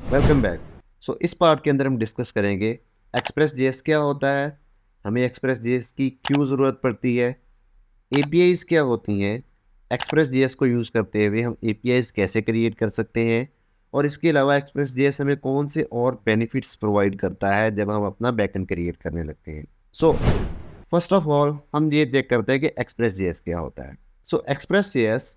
Welcome back. इस part के अंदर हम डिस्कस करेंगे एक्सप्रेस जेएस क्या होता है, हमें एक्सप्रेस जेएस की क्यों ज़रूरत पड़ती है, एपीआईज़ क्या होती हैं, एक्सप्रेस जेएस को यूज़ करते हुए हम एपीआईज़ कैसे क्रिएट कर सकते हैं, और इसके अलावा एक्सप्रेस जेएस हमें कौन से और बेनिफिट्स प्रोवाइड करता है जब हम अपना बैकएंड क्रिएट करने लगते हैं। सो फर्स्ट ऑफ ऑल हम ये चेक करते हैं कि एक्सप्रेस जेएस क्या होता है। एक्सप्रेस जेएस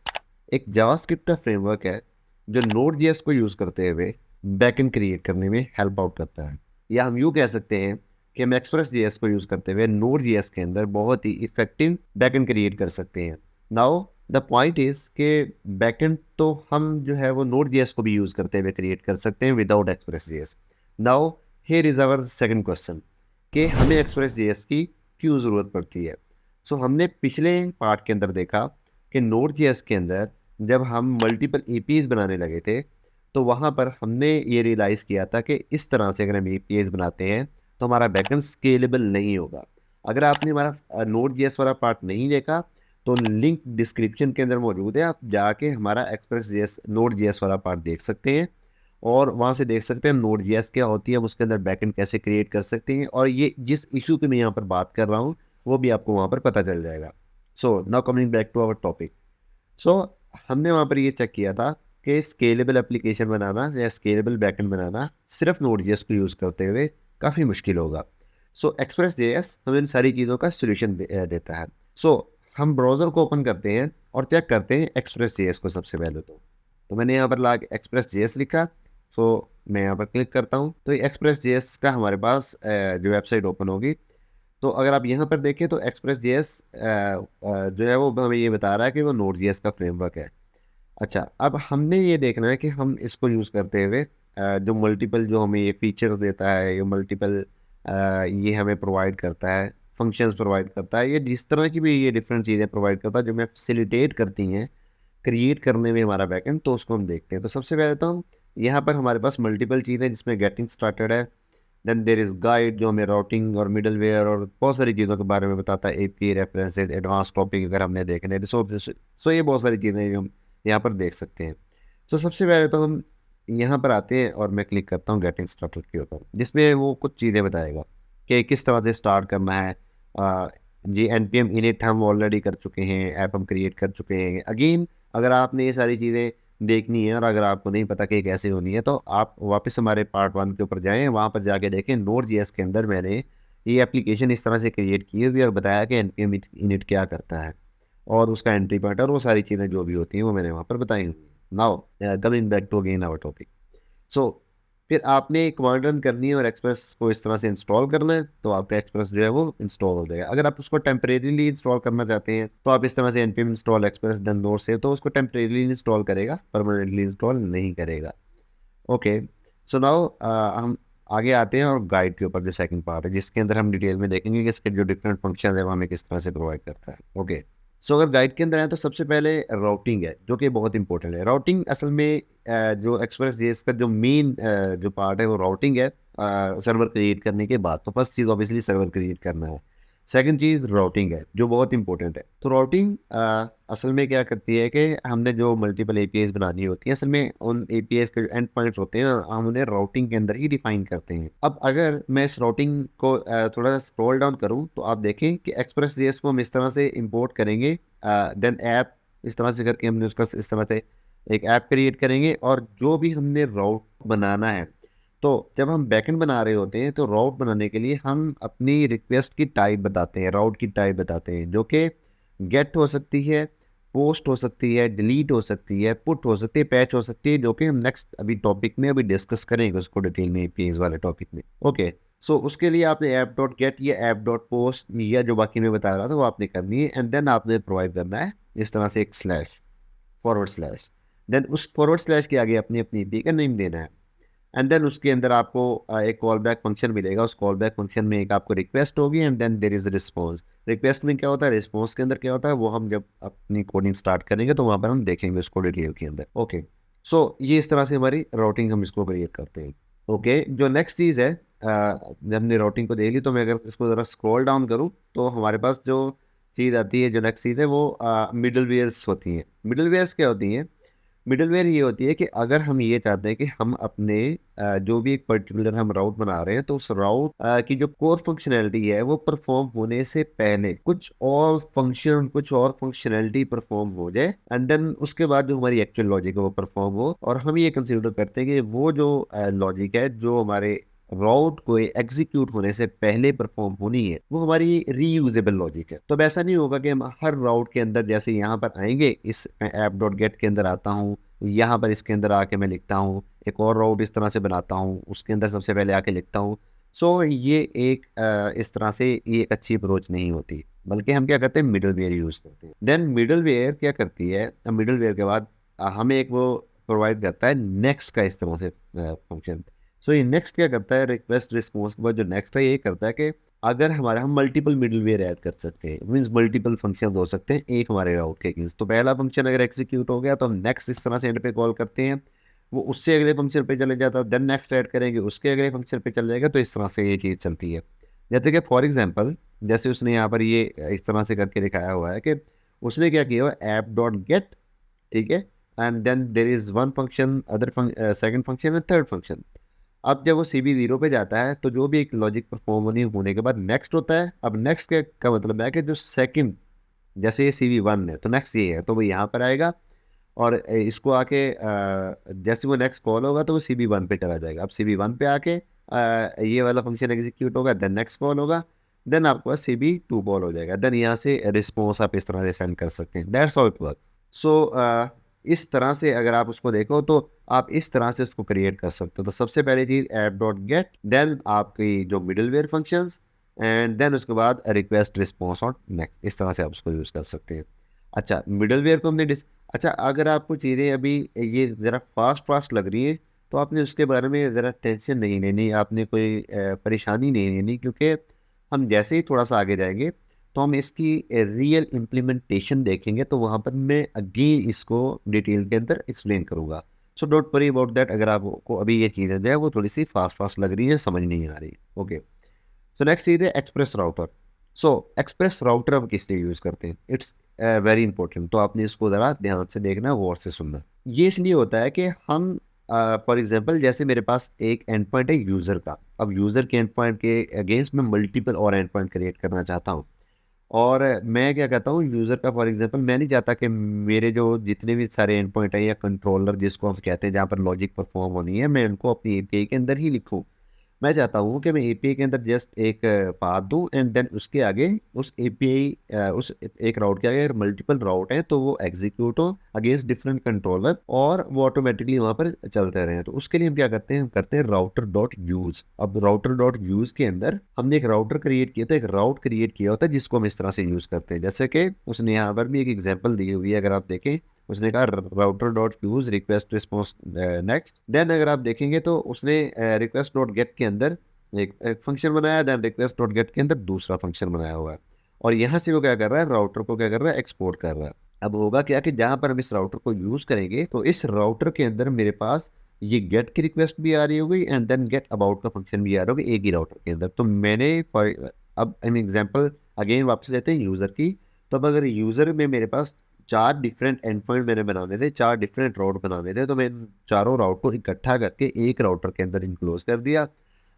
एक जावास्क्रिप्ट का फ्रेमवर्क है जो नोड जेएस को यूज़ करते हुए बैकएंड क्रिएट करने में हेल्प आउट करता है, या हम यूँ कह सकते हैं कि हम एक्सप्रेस जेएस को यूज़ करते हुए नोड जेएस के अंदर बहुत ही इफेक्टिव बैकएंड क्रिएट कर सकते हैं। नाउ द पॉइंट इज के बैकएंड तो हम जो है वो नोड जेएस को भी यूज़ करते हुए क्रिएट कर सकते हैं without express JS. Now here is our second question कि हमें एक्सप्रेस जेएस की क्यों ज़रूरत पड़ती है। हमने पिछले पार्ट के अंदर देखा कि नोड जेएस के अंदर जब हम मल्टीपल एपीज बनाने लगे थे, तो वहाँ पर हमने ये रियलाइज़ किया था कि इस तरह से अगर हम एपीएस बनाते हैं तो हमारा बैकएंड स्केलेबल नहीं होगा। अगर आपने हमारा नोड जेएस वाला पार्ट नहीं देखा तो लिंक डिस्क्रिप्शन के अंदर मौजूद है, आप जाके हमारा एक्सप्रेस जेएस नोड जेएस वाला पार्ट देख सकते हैं और वहाँ से देख सकते हैं नोड जेएस क्या होती है, हम उसके अंदर बैकएंड कैसे क्रिएट कर सकते हैं, और ये जिस इशू पे मैं यहाँ पर बात कर रहा हूँ वो भी आपको वहाँ पर पता चल जाएगा। Now coming back to our topic. So हमने वहाँ पर ये चेक किया था कि स्केलेबल एप्लीकेशन बनाना या स्केलेबल बैकएंड बनाना सिर्फ नोड जेएस को यूज़ करते हुए काफ़ी मुश्किल होगा। एक्सप्रेस जेएस हमें इन सारी चीज़ों का सोल्यूशन देता है। हम ब्राउज़र को ओपन करते हैं और चेक करते हैं एक्सप्रेस जेएस को सबसे पहले तो मैंने यहाँ पर ला के एक्सप्रेस जेएस लिखा। सो मैं यहाँ पर क्लिक करता हूँ तो ये एक्सप्रेस जेएस का हमारे पास जो वेबसाइट ओपन होगी। तो अगर आप यहाँ पर देखें तो एक्सप्रेस जेएस जो है वो हमें ये बता रहा है कि वो नोड जेएस का फ्रेमवर्क है। अच्छा, अब हमने ये देखना है कि हम इसको यूज़ करते हुए जो मल्टीपल जो हमें ये फीचर देता है, ये मल्टीपल ये हमें प्रोवाइड करता है, फंक्शंस प्रोवाइड करता है, ये जिस तरह की भी ये डिफरेंट चीज़ें प्रोवाइड करता है जो हमें फैसिलिटेट करती हैं क्रिएट करने में हमारा बैकएंड, तो उसको हम देखते हैं। तो सबसे पहले तो हम यहाँ पर हमारे पास मल्टीपल चीज़ें जिसमें गेटिंग स्टार्टेड है, देन देयर इज़ गाइड जो हमें राउटिंग और मिडलवेयर और बहुत सारी चीज़ों के बारे में बताता है, एपीआई रेफरेंसेस, एडवांस टॉपिक अगर हमने देखने रिसोर्सेज। ये बहुत सारी चीज़ें जो हम यहाँ पर देख सकते हैं। सबसे पहले तो हम यहाँ पर आते हैं और मैं क्लिक करता हूँ गेटिंग स्टार्टेड के ऊपर, जिसमें वो कुछ चीज़ें बताएगा कि किस तरह से स्टार्ट करना है। अ, जी एनपीएम इनिट हम ऑलरेडी कर चुके हैं, ऐप हम क्रिएट कर चुके हैं। अगेन अगर आपने ये सारी चीज़ें देखनी है और अगर आपको नहीं पता कि कैसे होनी है, तो आप वापस हमारे पार्ट 1 के ऊपर जाएँ, वहाँ पर जाके देखें नोड जेएस के अंदर मैंने ये एप्लीकेशन इस तरह से क्रिएट की हुई है और बताया कि एनपीएम इनिट क्या करता है और उसका एंट्री पॉइंट और वो सारी चीज़ें जो भी होती हैं वो मैंने वहाँ पर बताई हुई हैं। Now coming back to again our topic. So फिर आपने कमांड रन करनी है और एक्सप्रेस को इस तरह से इंस्टॉल करना है, तो आपका एक्सप्रेस जो है वो इंस्टॉल हो जाएगा। अगर आप उसको टेम्परेरीली इंस्टॉल करना चाहते हैं तो आप इस तरह से npm install express then node save, तो उसको टेम्परेरीली इंस्टॉल करेगा, परमानेंटली इंस्टॉल नहीं करेगा। ओके। नाउ हम आगे आते हैं और गाइड के ऊपर जो सेकंड पार्ट है जिसके अंदर हम डिटेल में देखेंगे कि इसके जो डिफरेंट फंक्शन है वो हमें किस तरह से प्रोवाइड करता है। ओके। अगर गाइड के अंदर है तो सबसे पहले राउटिंग है जो कि बहुत इंपॉर्टेंट है। राउटिंग असल में जो एक्सप्रेस जेएस का जो मेन जो पार्ट है वो राउटिंग है सर्वर क्रिएट करने के बाद। तो फर्स्ट चीज़ ऑब्वियसली सर्वर क्रिएट करना है, सेकंड चीज़ राउटिंग है जो बहुत इंपॉर्टेंट है। तो राउटिंग असल में क्या करती है कि हमने जो मल्टीपल एपीआईज बनानी होती है, असल में उन एपीआईज के एंड पॉइंट्स होते हैं हम उन्हें राउटिंग के अंदर ही डिफाइन करते हैं। अब अगर मैं इस राउटिंग को थोड़ा सा स्क्रॉल डाउन करूं तो आप देखें कि एक्सप्रेस जेएस को हम इस तरह से इंपोर्ट करेंगे, देन ऐप इस तरह से करके हमने उसका इस तरह से एक ऐप क्रिएट करेंगे, और जो भी हमने राउट बनाना है, तो जब हम बैकएंड बना रहे होते हैं तो राउट बनाने के लिए हम अपनी रिक्वेस्ट की टाइप बताते हैं, राउट की टाइप बताते हैं, जो कि गेट हो सकती है, पोस्ट हो सकती है, डिलीट हो सकती है, पुट हो सकती है, पैच हो सकती है, जो कि हम नेक्स्ट अभी टॉपिक में अभी डिस्कस करेंगे उसको डिटेल में पेज वाले टॉपिक में। ओके। उसके लिए आपने ऐप डॉट गेट या ऐप डॉट पोस्ट या जो बाकी मैं बता रहा था वो आपने करनी है, एंड देन आपने प्रोवाइड करना है इस तरह से एक स्लैश, फॉरवर्ड स्लैश, देन उस फॉरवर्ड स्लैश के आगे अपनी अपनी ईपी का नेम देना है, एंड देन उसके अंदर आपको एक कॉल बैक फंक्शन मिलेगा। उस कॉल बैक फंक्शन में एक आपको रिक्वेस्ट होगी and then there is response. Request में क्या होता है, रिस्पॉन्स के अंदर क्या होता है, वो हम जब अपनी कोडिंग स्टार्ट करेंगे तो वहाँ पर हम देखेंगे उसको डिटेल के अंदर। ओके। ये इस तरह से हमारी राउटिंग हम इसको क्रिएट करते हैं। ओके। जो नेक्स्ट चीज़ है, जब हमने राउटिंग को देख ली तो मैं अगर इसको ज़रा स्क्रॉल डाउन करूँ तो हमारे पास जो चीज़ आती है, जो नेक्स्ट चीज़ है वो मिडल वेयर्स होती हैं। मिडल वेयर्स क्या होती हैं, मिडलवेयर ये होती है कि अगर हम ये चाहते हैं कि हम अपने जो भी एक पर्टिकुलर हम राउट बना रहे हैं तो उस राउट की जो कोर फंक्शनैलिटी है वो परफॉर्म होने से पहले कुछ और फंक्शनैलिटी परफॉर्म हो जाए एंड देन उसके बाद जो हमारी एक्चुअल लॉजिक है वो परफॉर्म हो, और हम ये कंसिडर करते हैं कि वो जो लॉजिक है जो हमारे राउट को एग्जीक्यूट होने से पहले परफॉर्म होनी है वो हमारी रीयूजेबल लॉजिक है। तो अब ऐसा नहीं होगा कि हम हर राउट के अंदर जैसे यहाँ पर आएंगे, इस ऐप डॉट गेट के अंदर आता हूँ, यहाँ पर इसके अंदर आके मैं लिखता हूँ, एक और राउट इस तरह से बनाता हूँ, उसके अंदर सबसे पहले आके लिखता हूँ। सो ये एक इस तरह से ये एक अच्छी अप्रोच नहीं होती, बल्कि हम क्या करते हैं, मिडल वेयर यूज़ करते हैं। देन मिडल वेयर क्या करती है, मिडल वेयर के बाद हमें एक वो प्रोवाइड करता है नेक्स्ट का इस तरह से फंक्शन। सो ये नेक्स्ट क्या करता है, रिक्वेस्ट रिस्पॉन्स के बाद जो नेक्स्ट है ये करता है कि अगर हमारा हम मल्टीपल मिडलवेयर ऐड कर सकते हैं, मींस मल्टीपल फंक्शन हो सकते हैं एक हमारे राउट के अगेंस्ट। तो पहला फंक्शन अगर एग्जीक्यूट हो गया तो हम नेक्स्ट इस तरह से एंड पे कॉल करते हैं, वो उससे अगले फंक्शन पे चले जाता है, देन नेक्स्ट ऐड करेंगे उसके अगले फंक्शन पे चल जाएगा। तो इस तरह से ये चीज़ चलती है। जैसे कि फॉर एग्जाम्पल जैसे उसने यहाँ पर ये इस तरह से करके दिखाया हुआ है कि उसने क्या किया हुआ, ऐप डॉट गेट, ठीक है, and then there is one function, other second function and third function. अब जब वो सी बी जीरो पे जाता है तो जो भी एक लॉजिक परफॉर्म होने के बाद नेक्स्ट होता है। अब नेक्स्ट का मतलब है कि जो सेकंड, जैसे ये सी बी वन है तो नेक्स्ट ये है तो वो यहाँ पर आएगा, और इसको आके जैसे वो नेक्स्ट कॉल होगा तो वो सी बी वन पे चला जाएगा। अब सी बी वन पे आके ये वाला फंक्शन एग्जीक्यूट होगा, देन नेक्स्ट कॉल होगा, देन आपके पास सी बी टू कॉल हो जाएगा, देन यहाँ से रिस्पॉन्स आप इस तरह से सेंड कर सकते हैं। That's how it work. So इस तरह से अगर आप उसको देखो तो आप इस तरह से उसको क्रिएट कर सकते हो। तो सबसे पहली चीज़ ऐप डॉट गेट, देन आपकी जो मिडलवेयर फंक्शंस, एंड देन उसके बाद रिक्वेस्ट रिस्पॉन्स और नेक्स्ट, इस तरह से आप उसको यूज़ कर सकते हैं। अच्छा, मिडलवेयर को हमने अच्छा, अगर आपको चीज़ें अभी ये ज़रा फास्ट फास्ट लग रही हैं तो आपने उसके बारे में ज़रा टेंशन नहीं लेनी, आपने कोई परेशानी नहीं लेनी, क्योंकि हम जैसे ही थोड़ा सा आगे जाएंगे तो हम इसकी रियल इम्प्लीमेंटेशन देखेंगे, तो वहाँ पर मैं अगेन इसको डिटेल के अंदर एक्सप्लेन करूँगा। So don't worry about that, अगर आपको अभी ये चीज़ें जो है वो थोड़ी सी फास्ट फास्ट लग रही है, समझ नहीं आ रही। ओके, सो नेक्स्ट चीज़ है एक्सप्रेस राउटर। सो एक्सप्रेस राउटर हम किस लिए यूज़ करते हैं, इट्स वेरी इंपॉर्टेंट। तो आपने इसको ज़रा ध्यान से देखना, गौर से सुनना। ये इसलिए होता है कि हम फॉर एग्जांपल जैसे मेरे पास एक एंड पॉइंट है यूज़र का, अब यूज़र के एंड पॉइंट के अगेंस्ट में मल्टीपल और एंड पॉइंट क्रिएट करना चाहता हूँ, और मैं क्या कहता हूँ यूज़र का, फॉर एग्जांपल मैं नहीं चाहता कि मेरे जो जितने भी सारे एंड पॉइंट हैं या कंट्रोलर जिसको हम कहते हैं जहाँ पर लॉजिक परफॉर्म होनी है, मैं उनको अपनी एपीआई के अंदर ही लिखूँ। मैं चाहता हूँ कि मैं एपीआई के अंदर जस्ट एक पाथ दूँ एंड देन उसके आगे उस एपीआई उस एक राउट के आगे अगर मल्टीपल राउट हैं तो वो एग्जीक्यूट हो अगेंस्ट डिफरेंट कंट्रोलर, और वो ऑटोमेटिकली वहाँ पर चलते रहें। तो उसके लिए हम क्या करते हैं, हम करते हैं राउटर डॉट यूज़। अब राउटर डॉट यूज़ के अंदर हमने एक राउटर क्रिएट किया, तो एक राउट क्रिएट किया होता है जिसको हम इस तरह से यूज़ करते हैं। जैसे कि उसने यहाँ पर भी एक एग्जाम्पल दी हुई है, अगर आप देखें उसने कहा router dot use request response next. Then अगर आप देखेंगे तो उसने रिक्वेस्ट डॉट गेट के अंदर एक फंक्शन बनाया, देन रिक्वेस्ट डॉट गेट के अंदर दूसरा फंक्शन बनाया हुआ है, और यहाँ से वो क्या कर रहा है, राउटर को क्या कर रहा है, एक्सपोर्ट कर रहा है। अब होगा क्या कि जहाँ पर हम इस राउटर को यूज करेंगे तो इस राउटर के अंदर मेरे पास ये गेट की रिक्वेस्ट भी आ रही होगी एंड देन गेट अबाउट का फंक्शन भी आ रहा होगा एक ही राउटर के अंदर। तो मैंने अब हम एग्जाम्पल अगेन वापस लेते हैं यूज़र की। तो अब अगर यूज़र में मेरे पास चार डिफरेंट एंड पॉइंट मैंने बनाने थे, चार डिफरेंट राउट बनाने थे, तो मैं इन चारों राउट को इकट्ठा करके एक राउटर के अंदर इनक्लोज कर दिया।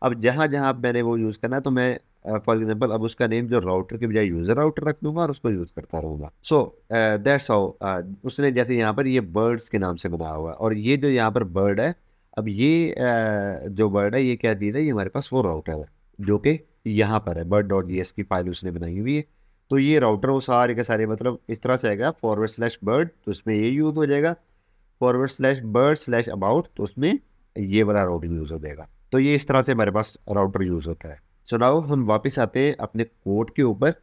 अब जहाँ जहाँ मैंने वो यूज़ करना है तो मैं फॉर एग्जांपल अब उसका नेम जो राउटर के बजाय यूज़र राउटर रख दूंगा और उसको यूज़ करता रहूँगा। सो दैट्स हाउ उसने जैसे यहाँ पर ये बर्ड्स के नाम से बनाया हुआ है, और ये जो यहाँ पर बर्ड है, अब ये जो बर्ड है ये क्या चीज़ है, ये हमारे पास वो राउटर है जो कि यहाँ पर है, बर्ड डॉट जी एस की फाइल उसने बनाई हुई है। तो ये राउटर वो सारे के सारे मतलब इस तरह से आएगा, फॉरवर्ड स्लैश बर्ड तो उसमें ये यूज़ हो जाएगा, forward slash bird slash about तो उसमें ये वाला राउटर यूज़ हो जाएगा। तो ये इस तरह से हमारे पास राउटर यूज़ होता है। सो नाउ हम वापस आते हैं अपने कोड के ऊपर,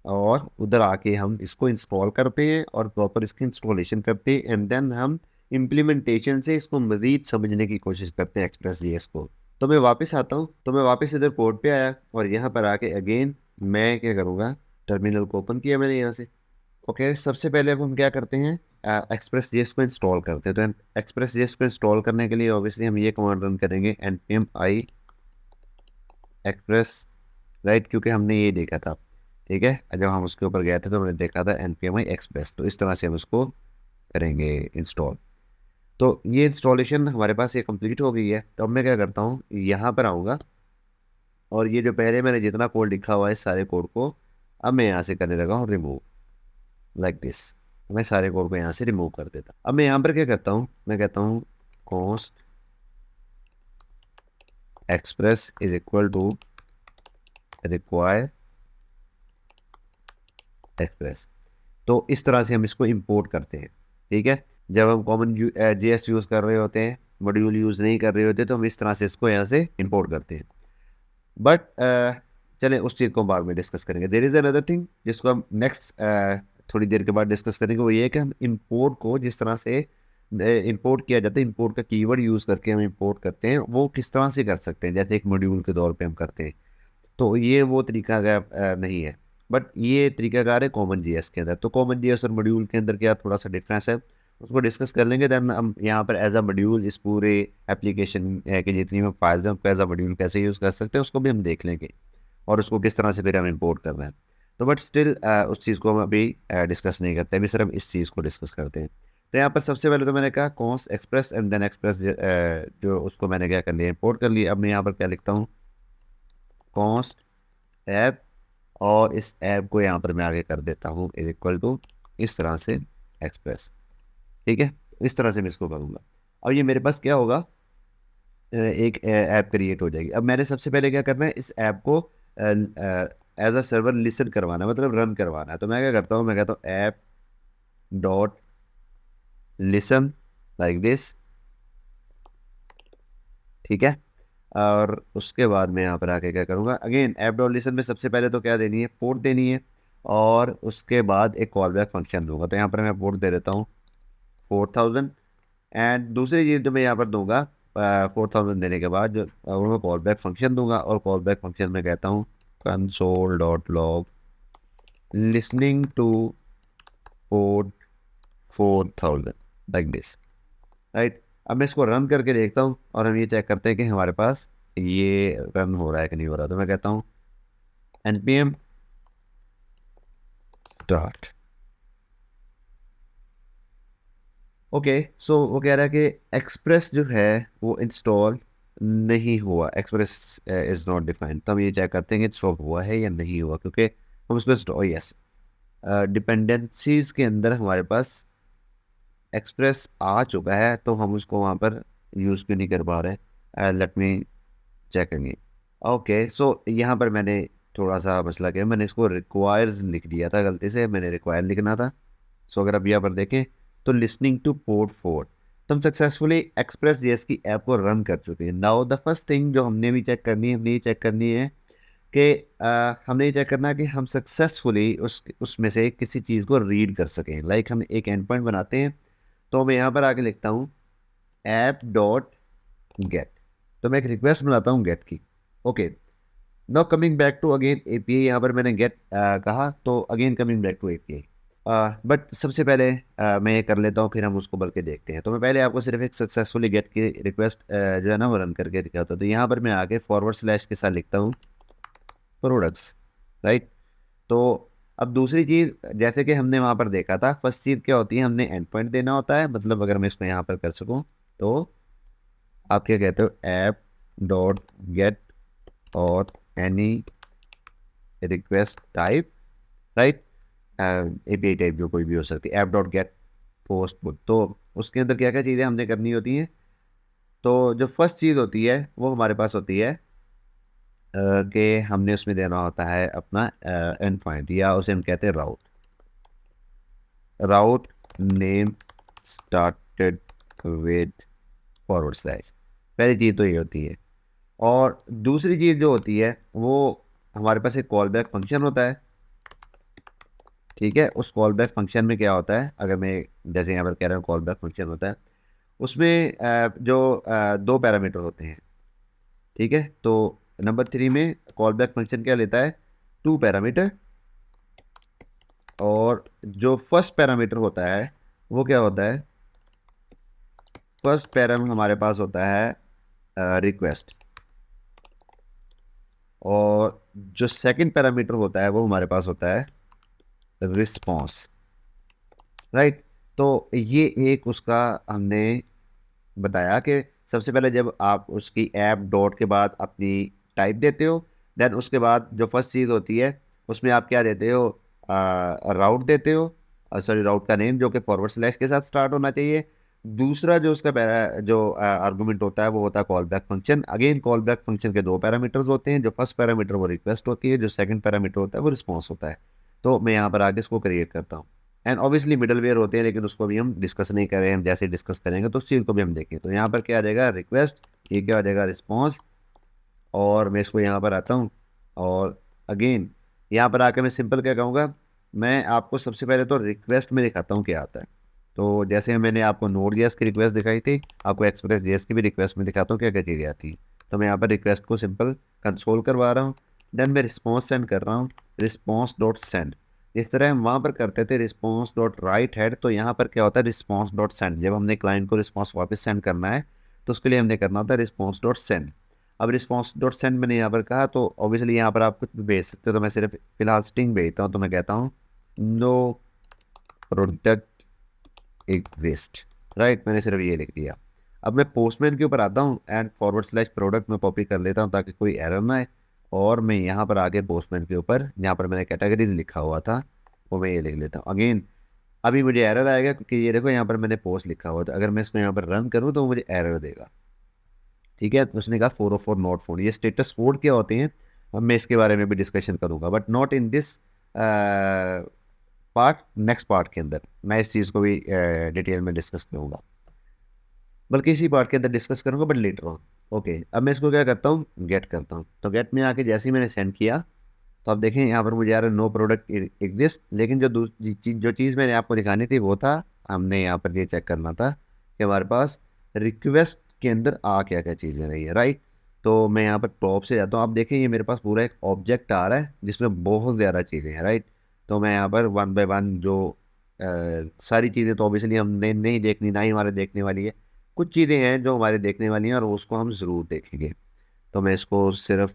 और उधर आके हम इसको इंस्टॉल करते हैं और प्रॉपर इसकी इंस्टॉलेशन करते हैं, एंड देन हम इम्प्लीमेंटेशन से इसको मज़ीद समझने की कोशिश करते हैं एक्सप्रेस जेएस को। तो मैं वापस आता हूँ, तो मैं वापस इधर कोड पे आया और यहाँ पर आके अगेन मैं क्या करूँगा, टर्मिनल को ओपन किया मैंने यहाँ से। ओके, सबसे पहले अब हम क्या करते हैं, एक्सप्रेस जेएस को इंस्टॉल करते हैं। तो एक्सप्रेस जेएस को इंस्टॉल करने के लिए ऑब्वियसली हम ये कमांड रन करेंगे npm i एक्सप्रेस, राइट, क्योंकि हमने ये देखा था, ठीक है, जब हम उसके ऊपर गए थे तो हमने देखा था npm i एक्सप्रेस। तो इस तरह से हम उसको करेंगे इंस्टॉल। तो ये इंस्टॉलेशन हमारे पास ये कंप्लीट हो गई है। तो अब मैं क्या करता हूँ, यहाँ पर आऊँगा और ये जो पहले मैंने जितना कोड लिखा हुआ है इस सारे कोड को अब मैं यहाँ से करने लगा हूँ रिमूव, लाइक दिस। मैं सारे कोड को यहाँ से रिमूव कर देता। अब मैं यहाँ पर क्या करता हूँ, मैं कहता हूँ const express is equal to require express. तो इस तरह से हम इसको इंपोर्ट करते हैं। ठीक है, जब हम कॉमन जेएस यूज़ कर रहे होते हैं, मॉड्यूल यूज़ नहीं कर रहे होते, तो हम इस तरह से इसको यहाँ से इंपोर्ट करते हैं। बट चलें उस चीज़ को बाद में डिस्कस करेंगे। देयर इज़ अनदर थिंग जिसको हम नेक्स्ट थोड़ी देर के बाद डिस्कस करेंगे, वो ये है कि हम इंपोर्ट को जिस तरह से इंपोर्ट किया जाता है, इंपोर्ट का कीवर्ड यूज़ करके हम इंपोर्ट करते हैं, वो किस तरह से कर सकते हैं, जैसे एक मॉड्यूल के तौर पे हम करते हैं। तो ये वो तरीका नहीं है, बट ये तरीकाकार है कॉमन जीएस के अंदर। तो कॉमन जीएस और मॉड्यूल के अंदर क्या थोड़ा सा डिफरेंस है, उसको डिस्कस कर लेंगे। देन हम यहाँ पर एज अ मॉड्यूल इस पूरे एप्लीकेशन की जितनी भी फाइल्स हैं उनको एज अ मॉड्यूल कैसे यूज़ कर सकते हैं उसको भी हम देख लेंगे, और उसको किस तरह से फिर हम इंपोर्ट कर रहे हैं। तो बट स्टिल उस चीज़ को हम अभी डिस्कस नहीं करते, अभी सिर्फ इस चीज़ को डिस्कस करते हैं। तो यहाँ पर सबसे पहले तो मैंने कहा const express and then express, जो उसको मैंने क्या कर लिया, इंपोर्ट कर लिया। अब मैं यहाँ पर क्या लिखता हूँ, कॉन्स्ट ऐप, और इस ऐप को यहाँ पर मैं आगे कर देता हूँ इज इक्वल टू इस तरह से एक्सप्रेस। ठीक है, इस तरह से मैं इसको करूँगा। अब ये मेरे पास क्या होगा, एक ऐप क्रिएट हो जाएगी। अब मैंने सबसे पहले क्या करना है, इस ऐप को एज अ सर्वर लिसन करवाना है, मतलब रन करवाना है। तो मैं क्या करता हूँ, मैं कहता हूँ app dot listen like this. ठीक है, और उसके बाद मैं यहाँ पर आके क्या करूँगा, अगेन ऐप डॉट लिसन में सबसे पहले तो क्या देनी है, पोर्ट देनी है, और उसके बाद एक कॉल बैक फंक्शन दूंगा। तो यहाँ पर मैं पोर्ट दे देता हूँ 4000। एंड दूसरी चीज़ जो मैं यहाँ पर दूंगा 4000 देने के बाद जो मैं कॉल बैक फंक्शन दूंगा, और कॉल बैक फंक्शन में कहता हूँ console dot log listening two port 4000 like this. Right, अब मैं इसको रन करके देखता हूँ और हम ये चेक करते हैं कि हमारे पास ये रन हो रहा है कि नहीं हो रहा। तो मैं कहता हूँ npm स्टार्ट। ओके, सो वो कह रहा है कि एक्सप्रेस जो है वो इंस्टॉल नहीं हुआ, एक्सप्रेस इज़ नॉट डिफाइंड। तो हम ये चेक करते हैं कि इंस्टॉल हुआ है या नहीं हुआ, क्योंकि हम उसको यस डिपेंडेंसीज के अंदर हमारे पास एक्सप्रेस आ चुका है, तो हम उसको वहाँ पर यूज़ क्यों नहीं कर पा रहे। Let me check again. Okay, so यहाँ पर मैंने थोड़ा सा मसला किया, मैंने इसको रिक्वायर्स लिख दिया था, गलती से मैंने रिक्वायर लिखना था। सो अगर आप यहाँ पर देखें तो लिसनिंग टू पोर्ट 4, तो हम सक्सेसफुली एक्सप्रेस जेएस की ऐप को रन कर चुके हैं। नाउ द फर्स्ट थिंग जो हमने भी चेक करनी है, हमने ये चेक करनी है कि हमने ये चेक करना है कि हम सक्सेसफुली उसमें से किसी चीज़ को रीड कर सकें। लाइक हम एक एंड पॉइंट बनाते हैं, तो मैं यहाँ पर आके लिखता हूँ ऐप डॉट गेट। तो मैं एक रिक्वेस्ट बनाता हूँ गेट की। Okay, now coming back to again API, यहाँ पर मैंने गेट कहा, तो again coming back to API. But सबसे पहले मैं ये कर लेता हूँ, फिर हम उसको बल्कि देखते हैं। तो मैं पहले आपको सिर्फ एक सक्सेसफुली गेट की रिक्वेस्ट जो है ना वो रन करके दिखाता हूँ। तो यहाँ पर मैं आके फॉरवर्ड स्लैश के साथ लिखता हूँ प्रोडक्ट्स। राइट, तो अब दूसरी चीज़ जैसे कि हमने वहाँ पर देखा था, फर्स्ट चीज़ क्या होती है, हमने एंड पॉइंट देना होता है। मतलब अगर मैं इसको यहाँ पर कर सकूँ तो आप क्या कहते हो, ऐप डॉट गेट और any request type. Right, API type जो कोई भी हो सकती है, app dot get post book. तो उसके अंदर क्या क्या चीज़ें हमने करनी होती हैं। तो जो फर्स्ट चीज़ होती है वो हमारे पास होती है कि हमने उसमें देना होता है अपना एंड पॉइंट, या उसे हम कहते हैं route. Route name started with forward slash, पहली चीज़ तो ये होती है। और दूसरी चीज़ जो होती है वो हमारे पास एक कॉल बैक फंक्शन होता है। ठीक है, उस कॉल बैक फंक्शन में क्या होता है, अगर मैं जैसे यहाँ पर कह रहा हूँ कॉल बैक फंक्शन होता है, उसमें जो दो पैरामीटर होते हैं। ठीक है, तो नंबर 3 में कॉल बैक फंक्शन क्या लेता है, 2 पैरामीटर। और जो फर्स्ट पैरामीटर होता है वो क्या होता है, फर्स्ट पैरामीटर हमारे पास होता है रिक्वेस्ट, और जो सेकंड पैरामीटर होता है वो हमारे पास होता है रिस्पॉन्स। राइट, तो ये एक उसका हमने बताया कि सबसे पहले जब आप उसकी ऐप डॉट के बाद अपनी टाइप देते हो, देन उसके बाद जो फर्स्ट चीज़ होती है उसमें आप क्या देते हो, राउट देते हो, सॉरी राउट का नेम जो कि फॉरवर्ड स्लैश के साथ स्टार्ट होना चाहिए। दूसरा जो उसका जो आर्गूमेंट होता है वो होता है call back function. Again call back function के दो पैरामीटर्स होते हैं, जो फर्स्ट पैरामीटर वो रिक्वेस्ट होती है, जो सेकंड पैरामीटर होता है वो रिस्पॉन्स होता है। तो मैं यहाँ पर आगे इसको क्रिएट करता हूँ। एंड ऑब्वियसली मिडल वेयर होते हैं, लेकिन उसको भी हम डिस्कस नहीं करें, हम जैसे डिस्कस करेंगे तो उस चीज़ को भी हम देखें। तो यहाँ पर क्या आ जाएगा, रिक्वेस्ट, ये क्या आ जाएगा, रिस्पॉन्स। और मैं इसको यहाँ पर आता हूँ और अगेन यहाँ पर आके मैं सिंपल क्या कहूँगा, मैं आपको सबसे पहले तो रिक्वेस्ट में दिखाता हूँ क्या आता है। तो जैसे मैंने आपको नोड जेएस की रिक्वेस्ट दिखाई थी, आपको एक्सप्रेस जेएस की भी रिक्वेस्ट में दिखाता हूँ क्या क्या चीज़ें आती हैं। तो मैं यहाँ पर रिक्वेस्ट को सिंपल कंसोल करवा रहा हूँ, देन मैं रिस्पॉन्स सेंड कर रहा हूँ, रिस्पॉन्स डॉट सेंड। जिस तरह हम वहाँ पर करते थे रिस्पॉन्स डॉट राइट हेड, तो यहाँ पर क्या होता है, रिस्पॉन्स डॉट सेंड। जब हमने क्लाइंट को रिस्पॉन्स वापस सेंड करना है तो उसके लिए हमने करना होता है रिस्पॉन्स डॉट सेंड। अब रिस्पॉन्स डॉट सेंड मैंने यहाँ पर कहा, तो ऑब्वियसली यहाँ पर आप कुछ भी भेज सकते हो, तो मैं सिर्फ फिलहाल स्ट्रिंग भेजता हूँ। तो मैं कहता हूँ नो प्रोडक्ट एग्जिस्ट, राइट, मैंने सिर्फ ये लिख दिया। अब मैं पोस्टमैन के ऊपर आता हूँ एंड फॉरवर्ड स्लैश प्रोडक्ट में कॉपी कर लेता हूँ ताकि कोई एरर ना आए। और मैं यहाँ पर आगे पोस्टमैन के ऊपर जहाँ पर मैंने कैटेगरीज लिखा हुआ था वो मैं ये लिख लेता हूँ। अगेन अभी मुझे एरर आएगा क्योंकि ये देखो यहाँ पर मैंने पोस्ट लिखा हुआ था, अगर मैं इसको यहाँ पर रन करूँ तो मुझे एरर देगा। ठीक है, तो उसने कहा 404 नॉट फाउंड। ये स्टेटस कोड क्या होते हैं, अब मैं इसके बारे में भी डिस्कशन करूंगा, but not in this part. Next part के अंदर मैं इस चीज़ को भी डिटेल में डिस्कस करूंगा, बल्कि इसी पार्ट के अंदर डिस्कस करूंगा बट लेटर ऑन। ओके, अब मैं इसको क्या करता हूँ, गेट करता हूँ। तो गेट में आके जैसे ही मैंने सेंड किया तो आप देखें यहाँ पर मुझे आ रहा है नो प्रोडक्ट एग्जिस्ट। लेकिन जो दूसरी चीज़ जो चीज़ मैंने आपको दिखानी थी वो था, हमने यहाँ पर ये चेक करना था कि हमारे पास रिक्वेस्ट के अंदर आ क्या क्या चीज़ें रही है, राइट। तो मैं यहाँ पर टॉप से जाता हूँ, आप देखें ये मेरे पास पूरा एक ऑब्जेक्ट आ रहा है जिसमें बहुत ज़्यादा चीज़ें हैं, राइट। तो मैं यहाँ पर वन बाय वन जो सारी चीज़ें तो ऑब्वियसली हमने नहीं देखनी, ना ही हमारे देखने वाली है। कुछ चीज़ें हैं जो हमारे देखने वाली हैं और उसको हम ज़रूर देखेंगे। तो मैं इसको सिर्फ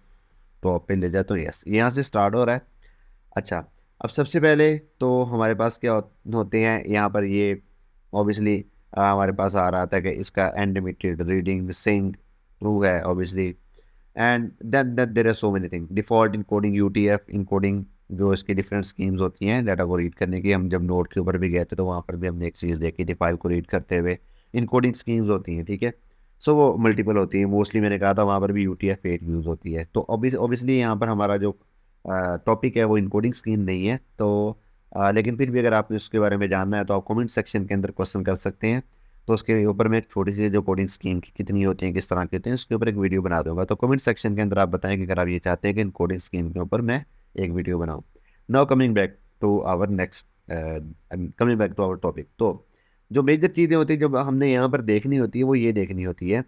टॉप पे ले जाता हूँ, यस, यहाँ से स्टार्ट हो रहा है। अच्छा, अब सबसे पहले तो हमारे पास क्या होते हैं यहाँ पर, ये ऑब्वियसली हमारे पास आ रहा था कि इसका एंडमिटेड रीडिंग सिंग ट्रू है obviously. And then there are so many thing, default encoding, UTF encoding, जो इसकी डिफरेंट स्कीम्स होती हैं डाटा को रीड करने की। हम जब नोट के ऊपर भी गए थे तो वहाँ पर भी हमने एक चीज़ देखी थी, फाइल को रीड करते हुए इनकोडिंग स्कीम्स होती हैं, ठीक है। सो वो मल्टीपल होती हैं, मोस्टली मैंने कहा था वहाँ पर भी यूटीएफ 8 यूज़ होती है। तो ऑब्वियसली यहाँ पर हमारा जो टॉपिक है वो इनकोडिंग स्कीम नहीं है। तो लेकिन फिर भी अगर आपने उसके बारे में जानना है तो आप कमेंट सेक्शन के अंदर क्वेश्चन कर सकते हैं। तो उसके ऊपर मैं एक छोटी सी जो कोडिंग स्कीम की कितनी होती हैं, किस तरह की होती हैं, उसके ऊपर एक वीडियो बना दूंगा। तो कमेंट सेक्शन के अंदर आप बताएं कि अगर आप ये चाहते हैं कि इन कोडिंग स्कीम के ऊपर मैं एक वीडियो बनाऊँ। Now coming back to our next, coming back to our topic. तो जो मेजर चीज़ें होती हैं जो हमने यहाँ पर देखनी होती है वो ये देखनी होती है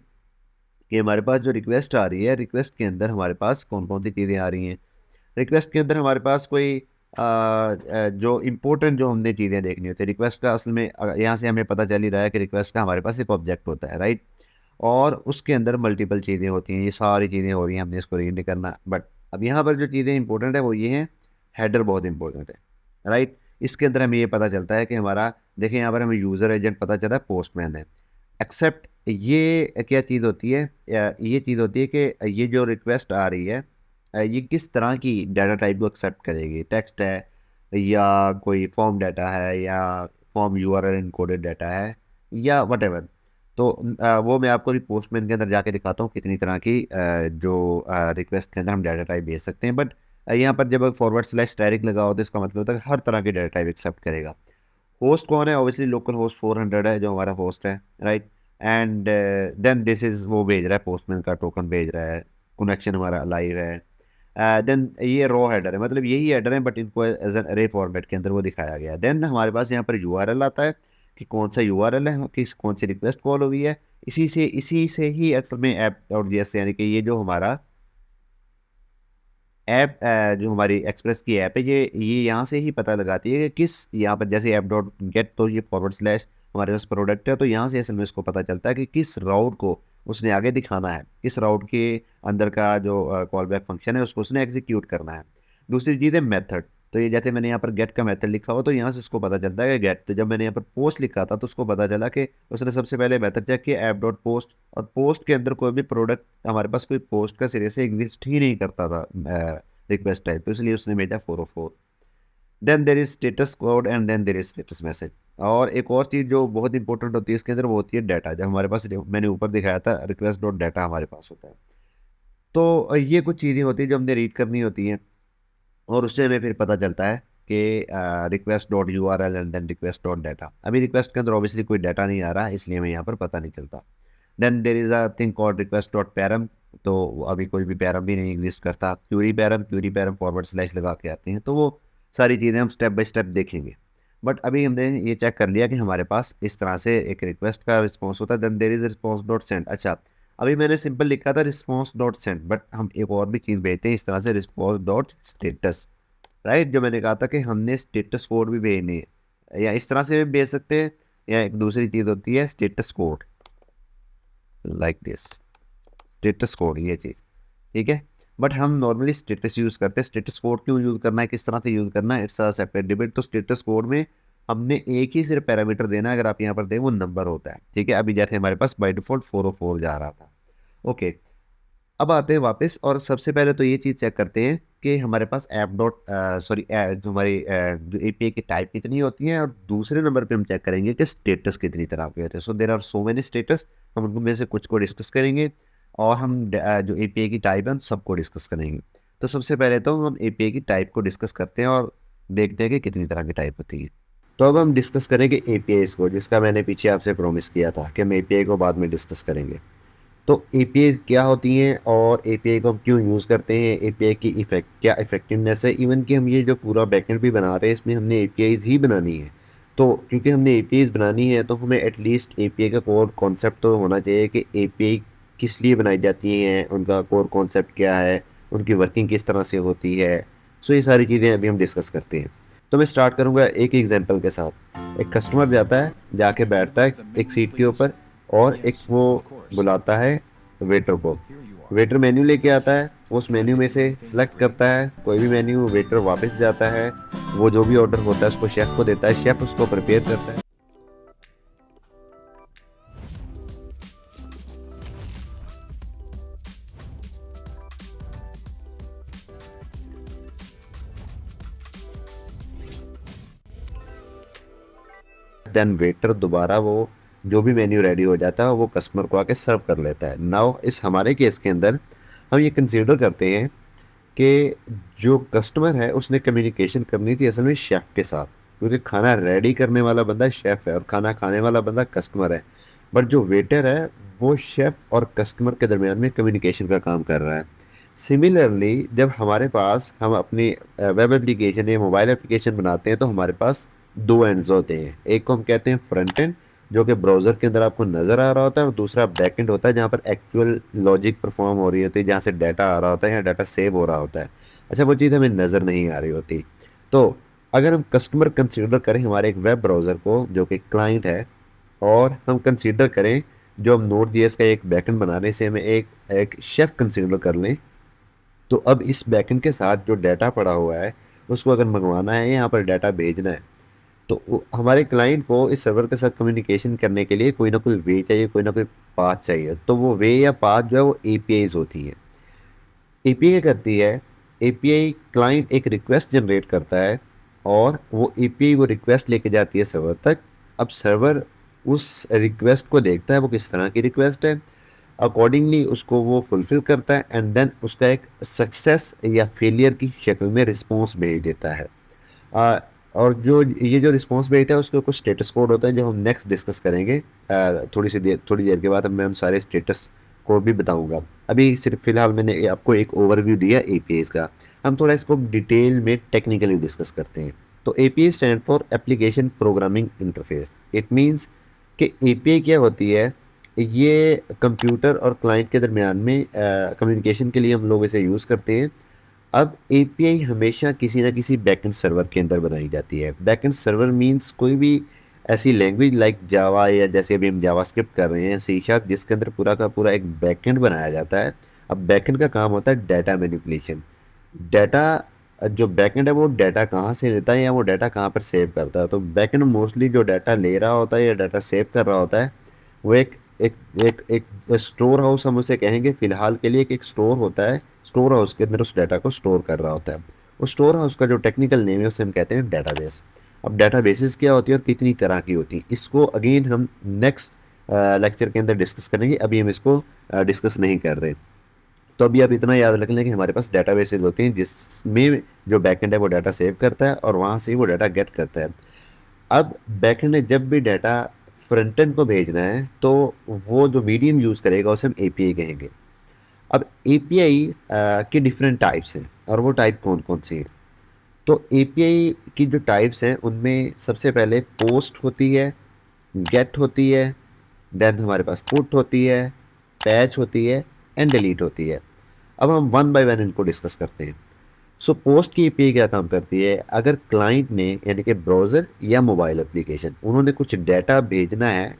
कि हमारे पास जो रिक्वेस्ट आ रही है, रिक्वेस्ट के अंदर हमारे पास कौन कौन सी चीज़ें आ रही हैं। रिक्वेस्ट के अंदर हमारे पास कोई जो इम्पोर्टेंट जो हमने चीज़ें देखनी होती है रिक्वेस्ट का, असल में यहाँ से हमें पता चल ही रहा है कि रिक्वेस्ट का हमारे पास एक ऑब्जेक्ट होता है, राइट। और उसके अंदर मल्टीपल चीज़ें होती हैं, ये सारी चीज़ें हो रही हैं, हमने इसको रीड नहीं करना। बट अब यहाँ पर जो चीज़ें इंपॉर्टेंट है वो ये हैं, हेडर बहुत इंपॉर्टेंट है, राइट। इसके अंदर हमें ये पता चलता है कि हमारा, देखिए यहाँ पर हमें यूज़र एजेंट पता चला, पोस्टमैन है, एक्सेप्ट ये क्या चीज़ होती है, ये चीज़ होती है कि ये जो रिक्वेस्ट आ रही है ये किस तरह की डाटा टाइप को एक्सेप्ट करेगी, टेक्स्ट है या कोई फॉर्म डाटा है या फॉर्म यूआरएल इनकोडेड डाटा है या वटेवर। तो वो मैं आपको भी पोस्टमैन के अंदर जाके दिखाता हूँ कितनी तरह की जो रिक्वेस्ट के अंदर हम डाटा टाइप भेज सकते हैं। बट यहाँ पर जब फॉरवर्ड स्लैश डायरेक्ट लगा हो तो इसका मतलब होता है कि हर तरह की डाटा टाइप एक्सेप्ट करेगा। होस्ट कौन है, ऑब्वियसली लोकल होस्ट 400 है जो हमारा होस्ट है, right. And then this is वो भेज रहा है, पोस्टमैन का टोकन भेज रहा है, कनेक्शन हमारा लाइव है। देन ये रॉ हेडर है, मतलब यही हेडर है बट इनको एज एन अरे फॉर्मेट के अंदर वो दिखाया गया है। देन हमारे पास यहाँ पर यूआरएल आता है कि कौन सा यूआरएल है, किस कौन सी रिक्वेस्ट कॉल हुई है। इसी से ही असल में ऐप डॉट जी एस, यानी कि ये जो हमारा ऐप, जो हमारी एक्सप्रेस की ऐप है, ये यहाँ से ही पता लगाती है कि किस, यहाँ पर जैसे ऐप डॉट गेट, तो ये फॉरवर्ड स्लैश हमारे पास प्रोडक्ट है, तो यहाँ से असल में इसको पता चलता है कि किस राउट को उसने आगे दिखाना है, किस राउट के अंदर का जो कॉल बैक फंक्शन है उसको उसने एग्जीक्यूट करना है। दूसरी चीज़ है मेथड। तो ये जैसे मैंने यहाँ पर गेट का मेथड लिखा हो तो यहाँ से उसको पता चलता है कि गेट। तो जब मैंने यहाँ पर पोस्ट लिखा था तो उसको पता चला कि उसने सबसे पहले मेथड चेक किया ऐप डॉट पोस्ट, और पोस्ट के अंदर कोई भी प्रोडक्ट हमारे पास कोई पोस्ट का सिरे से एग्जिस्ट ही नहीं करता था रिक्वेस्ट टाइप, तो इसलिए उसने भेजा 404। Then there is status code and then there is status message. और एक और चीज़ जो बहुत इंपॉर्टेंट होती है इसके अंदर वो होती है डाटा। जब हमारे पास मैंने ऊपर दिखाया था रिक्वेस्ट डॉट डाटा हमारे पास होता है, तो ये कुछ चीज़ें होती हैं जो हमने रीड करनी होती हैं, और उससे हमें फिर पता चलता है कि request dot U R L and then request dot data. अभी रिक्वेस्ट के अंदर ऑब्वियसली कोई डाटा नहीं आ रहा, इसलिए हमें यहाँ पर पता नहीं चलता। Then there is a thing called request dot param, तो अभी कोई भी पैरम भी नहीं एग्जिस्ट करता। क्यूरी पैरम फॉरवर्ड स्लैश लगा के आते हैं, तो वो सारी चीज़ें हम स्टेप बाय स्टेप देखेंगे। बट अभी हमने ये चेक कर लिया कि हमारे पास इस तरह से एक रिक्वेस्ट का रिस्पॉन्स होता है। Then there is response dot send. अच्छा, अभी मैंने सिंपल लिखा था रिस्पॉन्स डॉट सेंड, बट हम एक और भी चीज़ भेजते हैं इस तरह से, रिस्पॉन्स डॉट स्टेटस। राइट, जो मैंने कहा था कि हमने स्टेटस कोड भी भेजनी है, या इस तरह से भी भेज सकते हैं, या एक दूसरी चीज़ होती है status code, like this status code, ये चीज़ ठीक है। बट हम नॉर्मली स्टेटस यूज़ करते हैं। स्टेटस कोड क्यों यूज़ करना है, किस तरह से यूज़ करना है, इट्स अ सेपरेट डिबेट। तो स्टेटस कोड में हमने एक ही सिर्फ पैरामीटर देना है, अगर आप यहाँ पर दें वो नंबर होता है, ठीक है। अभी जैसे हमारे पास बाय डिफॉल्ट 404 जा रहा था। ओके, अब आते हैं वापस, और सबसे पहले तो ये चीज़ चेक करते हैं कि हमारे पास ऐप डॉट सॉरी जो हमारी जो एपीआई की टाइप कितनी होती है, और दूसरे नंबर पे हम चेक करेंगे कि स्टेटस कितनी तरह के होते हैं। So there are so many status, हम उनको में से कुछ को डिस्कस करेंगे, और हम जो एपीआई की टाइप है उन सबको डिस्कस करेंगे। तो सबसे पहले तो हम एपीआई की टाइप को डिस्कस करते हैं और देखते हैं कि कितनी तरह की टाइप होती है। तो अब हम डिस्कस करेंगे एपीआईज़ को, जिसका मैंने पीछे आपसे प्रॉमिस किया था कि हम एपीआई को बाद में डिस्कस करेंगे। तो एपीआई क्या होती हैं और एपीआई को हम क्यों यूज़ करते हैं, एपीआई की क्या इफ़ेक्टिवनेस है, इवन कि हम ये जो पूरा बैकएंड भी बना रहे हैं इसमें हमने एपीआईज़ ही बनानी है। तो क्योंकि हमने एपीआईज़ बनानी है तो हमें एटलीस्ट एपीआई का कोर कॉन्सेप्ट तो होना चाहिए कि एपीआई किस लिए बनाई जाती हैं, उनका कोर कॉन्सेप्ट क्या है, उनकी वर्किंग किस तरह से होती है। सो ये सारी चीज़ें अभी हम डिस्कस करते हैं। तो मैं स्टार्ट करूँगा एक एग्जांपल के साथ। एक कस्टमर जाता है, जाके बैठता है एक सीट के ऊपर, और एक वो बुलाता है वेटर को। वेटर मेन्यू लेके आता है, उस मेन्यू में से सिलेक्ट करता है कोई भी मेन्यू, वेटर वापस जाता है, वो जो भी ऑर्डर होता है उसको शेफ़ को देता है, शेफ़ उसको प्रिपेयर करता है। देन वेटर दोबारा वो जो भी मेन्यू रेडी हो जाता है वो कस्टमर को आके सर्व कर लेता है। नाउ इस हमारे केस के अंदर हम ये कंसीडर करते हैं कि जो कस्टमर है उसने कम्युनिकेशन करनी थी असल में शेफ़ के साथ, क्योंकि खाना रेडी करने वाला बंदा शेफ़ है और खाना खाने वाला बंदा कस्टमर है। बट जो वेटर है वो शेफ़ और कस्टमर के दरमियान में कम्युनिकेशन का काम कर रहा है। सिमिलरली जब हमारे पास हम अपनी वेब एप्लीकेशन या मोबाइल एप्लीकेशन बनाते हैं तो हमारे पास दो एंड्स होते हैं। एक को हम कहते हैं फ्रंट एंड, जो कि ब्राउज़र के अंदर आपको नज़र आ रहा होता है, और दूसरा बैक एंड होता है जहाँ पर एक्चुअल लॉजिक परफॉर्म हो रही होती है, जहाँ से डाटा आ रहा होता है या डाटा सेव हो रहा होता है। अच्छा, वो चीज़ हमें नज़र नहीं आ रही होती। तो अगर हम कस्टमर कंसीडर करें हमारे एक वेब ब्राउज़र को जो कि क्लाइंट है, और हम कंसीडर करें जो हम नोड जेएस का एक बैकएंड बना रहे हैं, इसे हमें एक एक शेफ़ कंसीडर कर लें, तो अब इस बैकएंड के साथ जो डाटा पड़ा हुआ है उसको अगर मंगवाना है, यहाँ पर डाटा भेजना है, तो हमारे क्लाइंट को इस सर्वर के साथ कम्युनिकेशन करने के लिए कोई ना कोई वे चाहिए, कोई ना कोई पाथ चाहिए। तो वो वे या पाथ जो है वो एपीआईज होती हैं। एपीआई क्या करती है, एपीआई क्लाइंट एक रिक्वेस्ट जनरेट करता है, और वो एपीआई वो रिक्वेस्ट लेके जाती है सर्वर तक। अब सर्वर उस रिक्वेस्ट को देखता है वो किस तरह की रिक्वेस्ट है, अकॉर्डिंगली उसको वो फुलफ़िल करता है, एंड देन उसका एक सक्सेस या फेलियर की शक्ल में रिस्पॉन्स भेज देता है। अ, और जो ये जो रिस्पॉन्स भेजता है उसके कुछ स्टेटस कोड होता है जो हम नेक्स्ट डिस्कस करेंगे। थोड़ी देर के बाद मैं हम सारे स्टेटस कोड भी बताऊंगा। अभी सिर्फ फ़िलहाल मैंने आपको एक ओवरव्यू दिया एपीआईज़ का। हम थोड़ा इसको डिटेल में टेक्निकली डिस्कस करते हैं। तो API stand for application programming interface. It means कि एपीआई क्या होती है, ये कंप्यूटर और क्लाइंट के दरमियान में कम्युनिकेशन के लिए हम लोग इसे यूज़ करते हैं। अब एपीआई हमेशा किसी ना किसी बैकएंड सर्वर के अंदर बनाई जाती है। बैकएंड सर्वर मींस कोई भी ऐसी लैंग्वेज लाइक जावा, या जैसे अभी हम जावास्क्रिप्ट कर रहे हैं सी शार्प, जिसके अंदर पूरा का पूरा एक बैकएंड बनाया जाता है। अब बैकएंड का काम होता है डाटा मैनिपुलेशन। डाटा जो बैकएंड है वो डाटा कहाँ से लेता है या वो डाटा कहाँ पर सेव करता है। तो बैकएंड मोस्टली जो डाटा ले रहा होता है या डाटा सेव कर रहा होता है वो एक एक एक एक स्टोर हाउस हम उसे कहेंगे फ़िलहाल के लिए। एक स्टोर होता है, स्टोर हाउस के अंदर उस डाटा को स्टोर कर रहा होता है। उस स्टोर हाउस का जो टेक्निकल नेम है उसे हम कहते हैं डेटाबेस। अब डेटाबेसेस क्या होती है और कितनी तरह की होती हैं, इसको अगेन हम नेक्स्ट लेक्चर के अंदर डिस्कस करेंगे। अभी हम इसको डिस्कस नहीं कर रहे। तो अभी आप इतना याद रख लें कि हमारे पास डेटाबेसेस होते हैं जिसमें जो बैकएंड है वो डाटा सेव करता है और वहाँ से ही वो डाटा गेट करता है। अब बैकएंड ने जब भी डाटा फ्रंट एंड को भेजना है तो वो जो मीडियम यूज़ करेगा उसे हम एपीआई कहेंगे। अब एपीआई के डिफरेंट टाइप्स हैं और वो टाइप कौन कौन सी हैं। तो एपीआई की जो टाइप्स हैं उनमें सबसे पहले पोस्ट होती है, गेट होती है, देन हमारे पास पुट होती है, पैच होती है एंड डिलीट होती है। अब हम वन बाय वन इनको डिस्कस करते हैं। सो पोस्ट की एपीआई क्या काम करती है, अगर क्लाइंट ने यानी कि ब्राउज़र या मोबाइल एप्लीकेशन उन्होंने कुछ डाटा भेजना है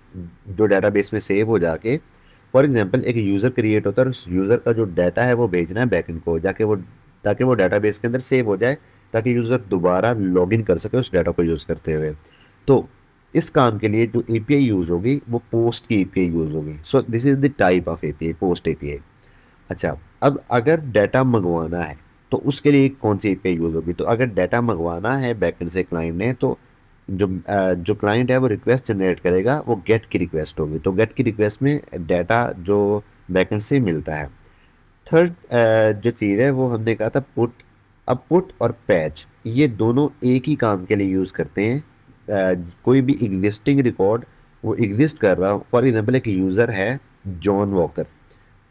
जो डाटाबेस में सेव हो जाके, फॉर एग्जांपल एक यूज़र क्रिएट होता है और उस यूज़र का जो डाटा है वो भेजना है बैकएंड को जाके वो, ताकि वो डाटाबेस के अंदर सेव हो जाए, ताकि यूज़र दोबारा लॉगिन कर सके उस डाटा को यूज़ करते हुए। तो इस काम के लिए जो एपीआई यूज़ होगी वो पोस्ट की एपीआई यूज़ होगी। So this is the type of API, post API. अच्छा, अब अगर डाटा मंगवाना है तो उसके लिए कौन सी एपीआई यूज़ होगी। तो अगर डाटा मंगवाना है बैकएंड से क्लाइंट ने तो जो क्लाइंट है वो रिक्वेस्ट जनरेट करेगा, वो गेट की रिक्वेस्ट होगी। तो गेट की रिक्वेस्ट में डाटा जो बैकएंड से मिलता है। थर्ड जो चीज़ है वो हमने कहा था पुट। अब पुट और पैच ये दोनों एक ही काम के लिए यूज़ करते हैं। कोई भी एग्जिस्टिंग रिकॉर्ड वो एग्जिस्ट कर रहा हो, फॉर एग्जांपल एक यूज़र है जॉन वॉकर,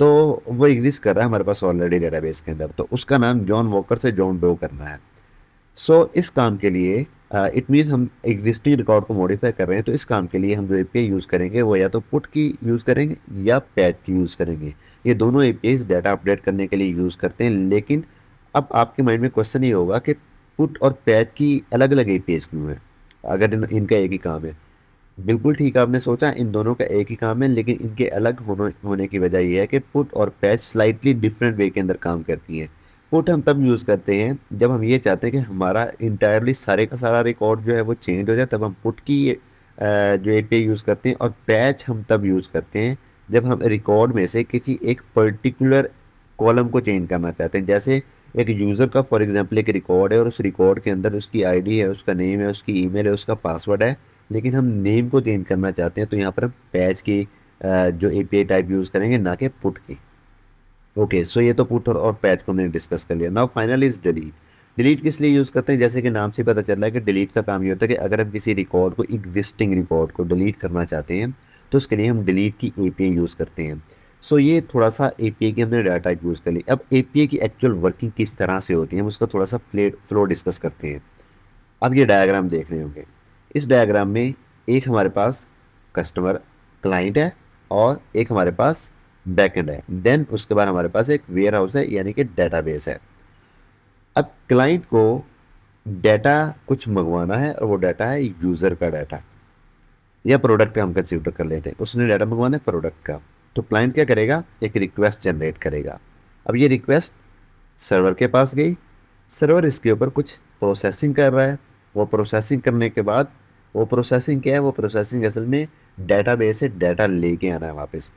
तो वो एग्जिस्ट कर रहा है हमारे पास ऑलरेडी डेटाबेस के अंदर, तो उसका नाम जॉन वॉकर से जॉन डो करना है। सो इस काम के लिए इट मीन्स हम एग्जिस्टिंग रिकॉर्ड को मॉडिफाई कर रहे हैं, तो इस काम के लिए हम जो एपीआई यूज़ करेंगे वो या तो पुट की यूज़ करेंगे या पैच की यूज़ करेंगे। ये दोनों एपीआईज डाटा अपडेट करने के लिए यूज़ करते हैं। लेकिन अब आपके माइंड में क्वेश्चन ये होगा कि पुट और पैच की अलग अलग एपीआईज क्यों हैं अगर इनका एक ही काम है। बिल्कुल ठीक आपने सोचा, इन दोनों का एक ही काम है, लेकिन इनके अलग होने की वजह यह है कि पुट और पैच स्लाइटली डिफरेंट वे के अंदर काम करती हैं। पुट हम तब यूज़ करते हैं जब हम ये चाहते हैं कि हमारा इंटायरली सारे का सारा रिकॉर्ड जो है वो चेंज हो जाए, तब हम पुट की जो एपीआई यूज़ करते हैं। और पैच हम तब यूज़ करते हैं जब हम रिकॉर्ड में से किसी एक पर्टिकुलर कॉलम को चेंज करना चाहते हैं। जैसे एक यूज़र का फॉर एग्जांपल एक रिकॉर्ड है और उस रिकॉर्ड के अंदर उसकी आईडी है, उसका नेम है, उसकी ईमेल है, उसका पासवर्ड है, लेकिन हम नेम को चेंज करना चाहते हैं, तो यहाँ पर हम पैच की जो एपीआई टाइप यूज़ करेंगे, ना कि पुट की। ओके, सो ये तो पुट और पैच को हमने डिस्कस कर लिया। Now final is delete. Delete किस लिए यूज़ करते हैं, जैसे कि नाम से ही पता चल रहा है कि डिलीट का काम ये होता है कि अगर हम किसी रिकॉर्ड को, एग्जिस्टिंग रिकॉर्ड को डिलीट करना चाहते हैं तो उसके लिए हम डिलीट की एपीआई यूज़ करते हैं। सो ये थोड़ा सा एपीआई की हमने डाटा टाइप यूज़ कर ली। अब एपीआई की एक्चुअल वर्किंग किस तरह से होती है हम उसका थोड़ा सा फ्लो डिस्कस करते हैं। अब ये डायग्राम देख रहे होंगे। इस डायग्राम में एक हमारे पास कस्टमर क्लाइंट है और एक हमारे पास बैकएंड है। देन उसके बाद हमारे पास एक वेयर हाउस है यानी कि डेटाबेस है। अब क्लाइंट को डाटा कुछ मंगवाना है और वो डाटा है यूज़र का डाटा या प्रोडक्ट का हम कंसिडर कर लेते हैं। उसने डाटा मंगवाना है प्रोडक्ट का, तो क्लाइंट क्या करेगा, एक रिक्वेस्ट जनरेट करेगा। अब ये रिक्वेस्ट सर्वर के पास गई, सर्वर इसके ऊपर कुछ प्रोसेसिंग कर रहा है। वो प्रोसेसिंग करने के बाद, वो प्रोसेसिंग क्या है, वो प्रोसेसिंग असल में डेटाबेस से डाटा लेके आना है वापस।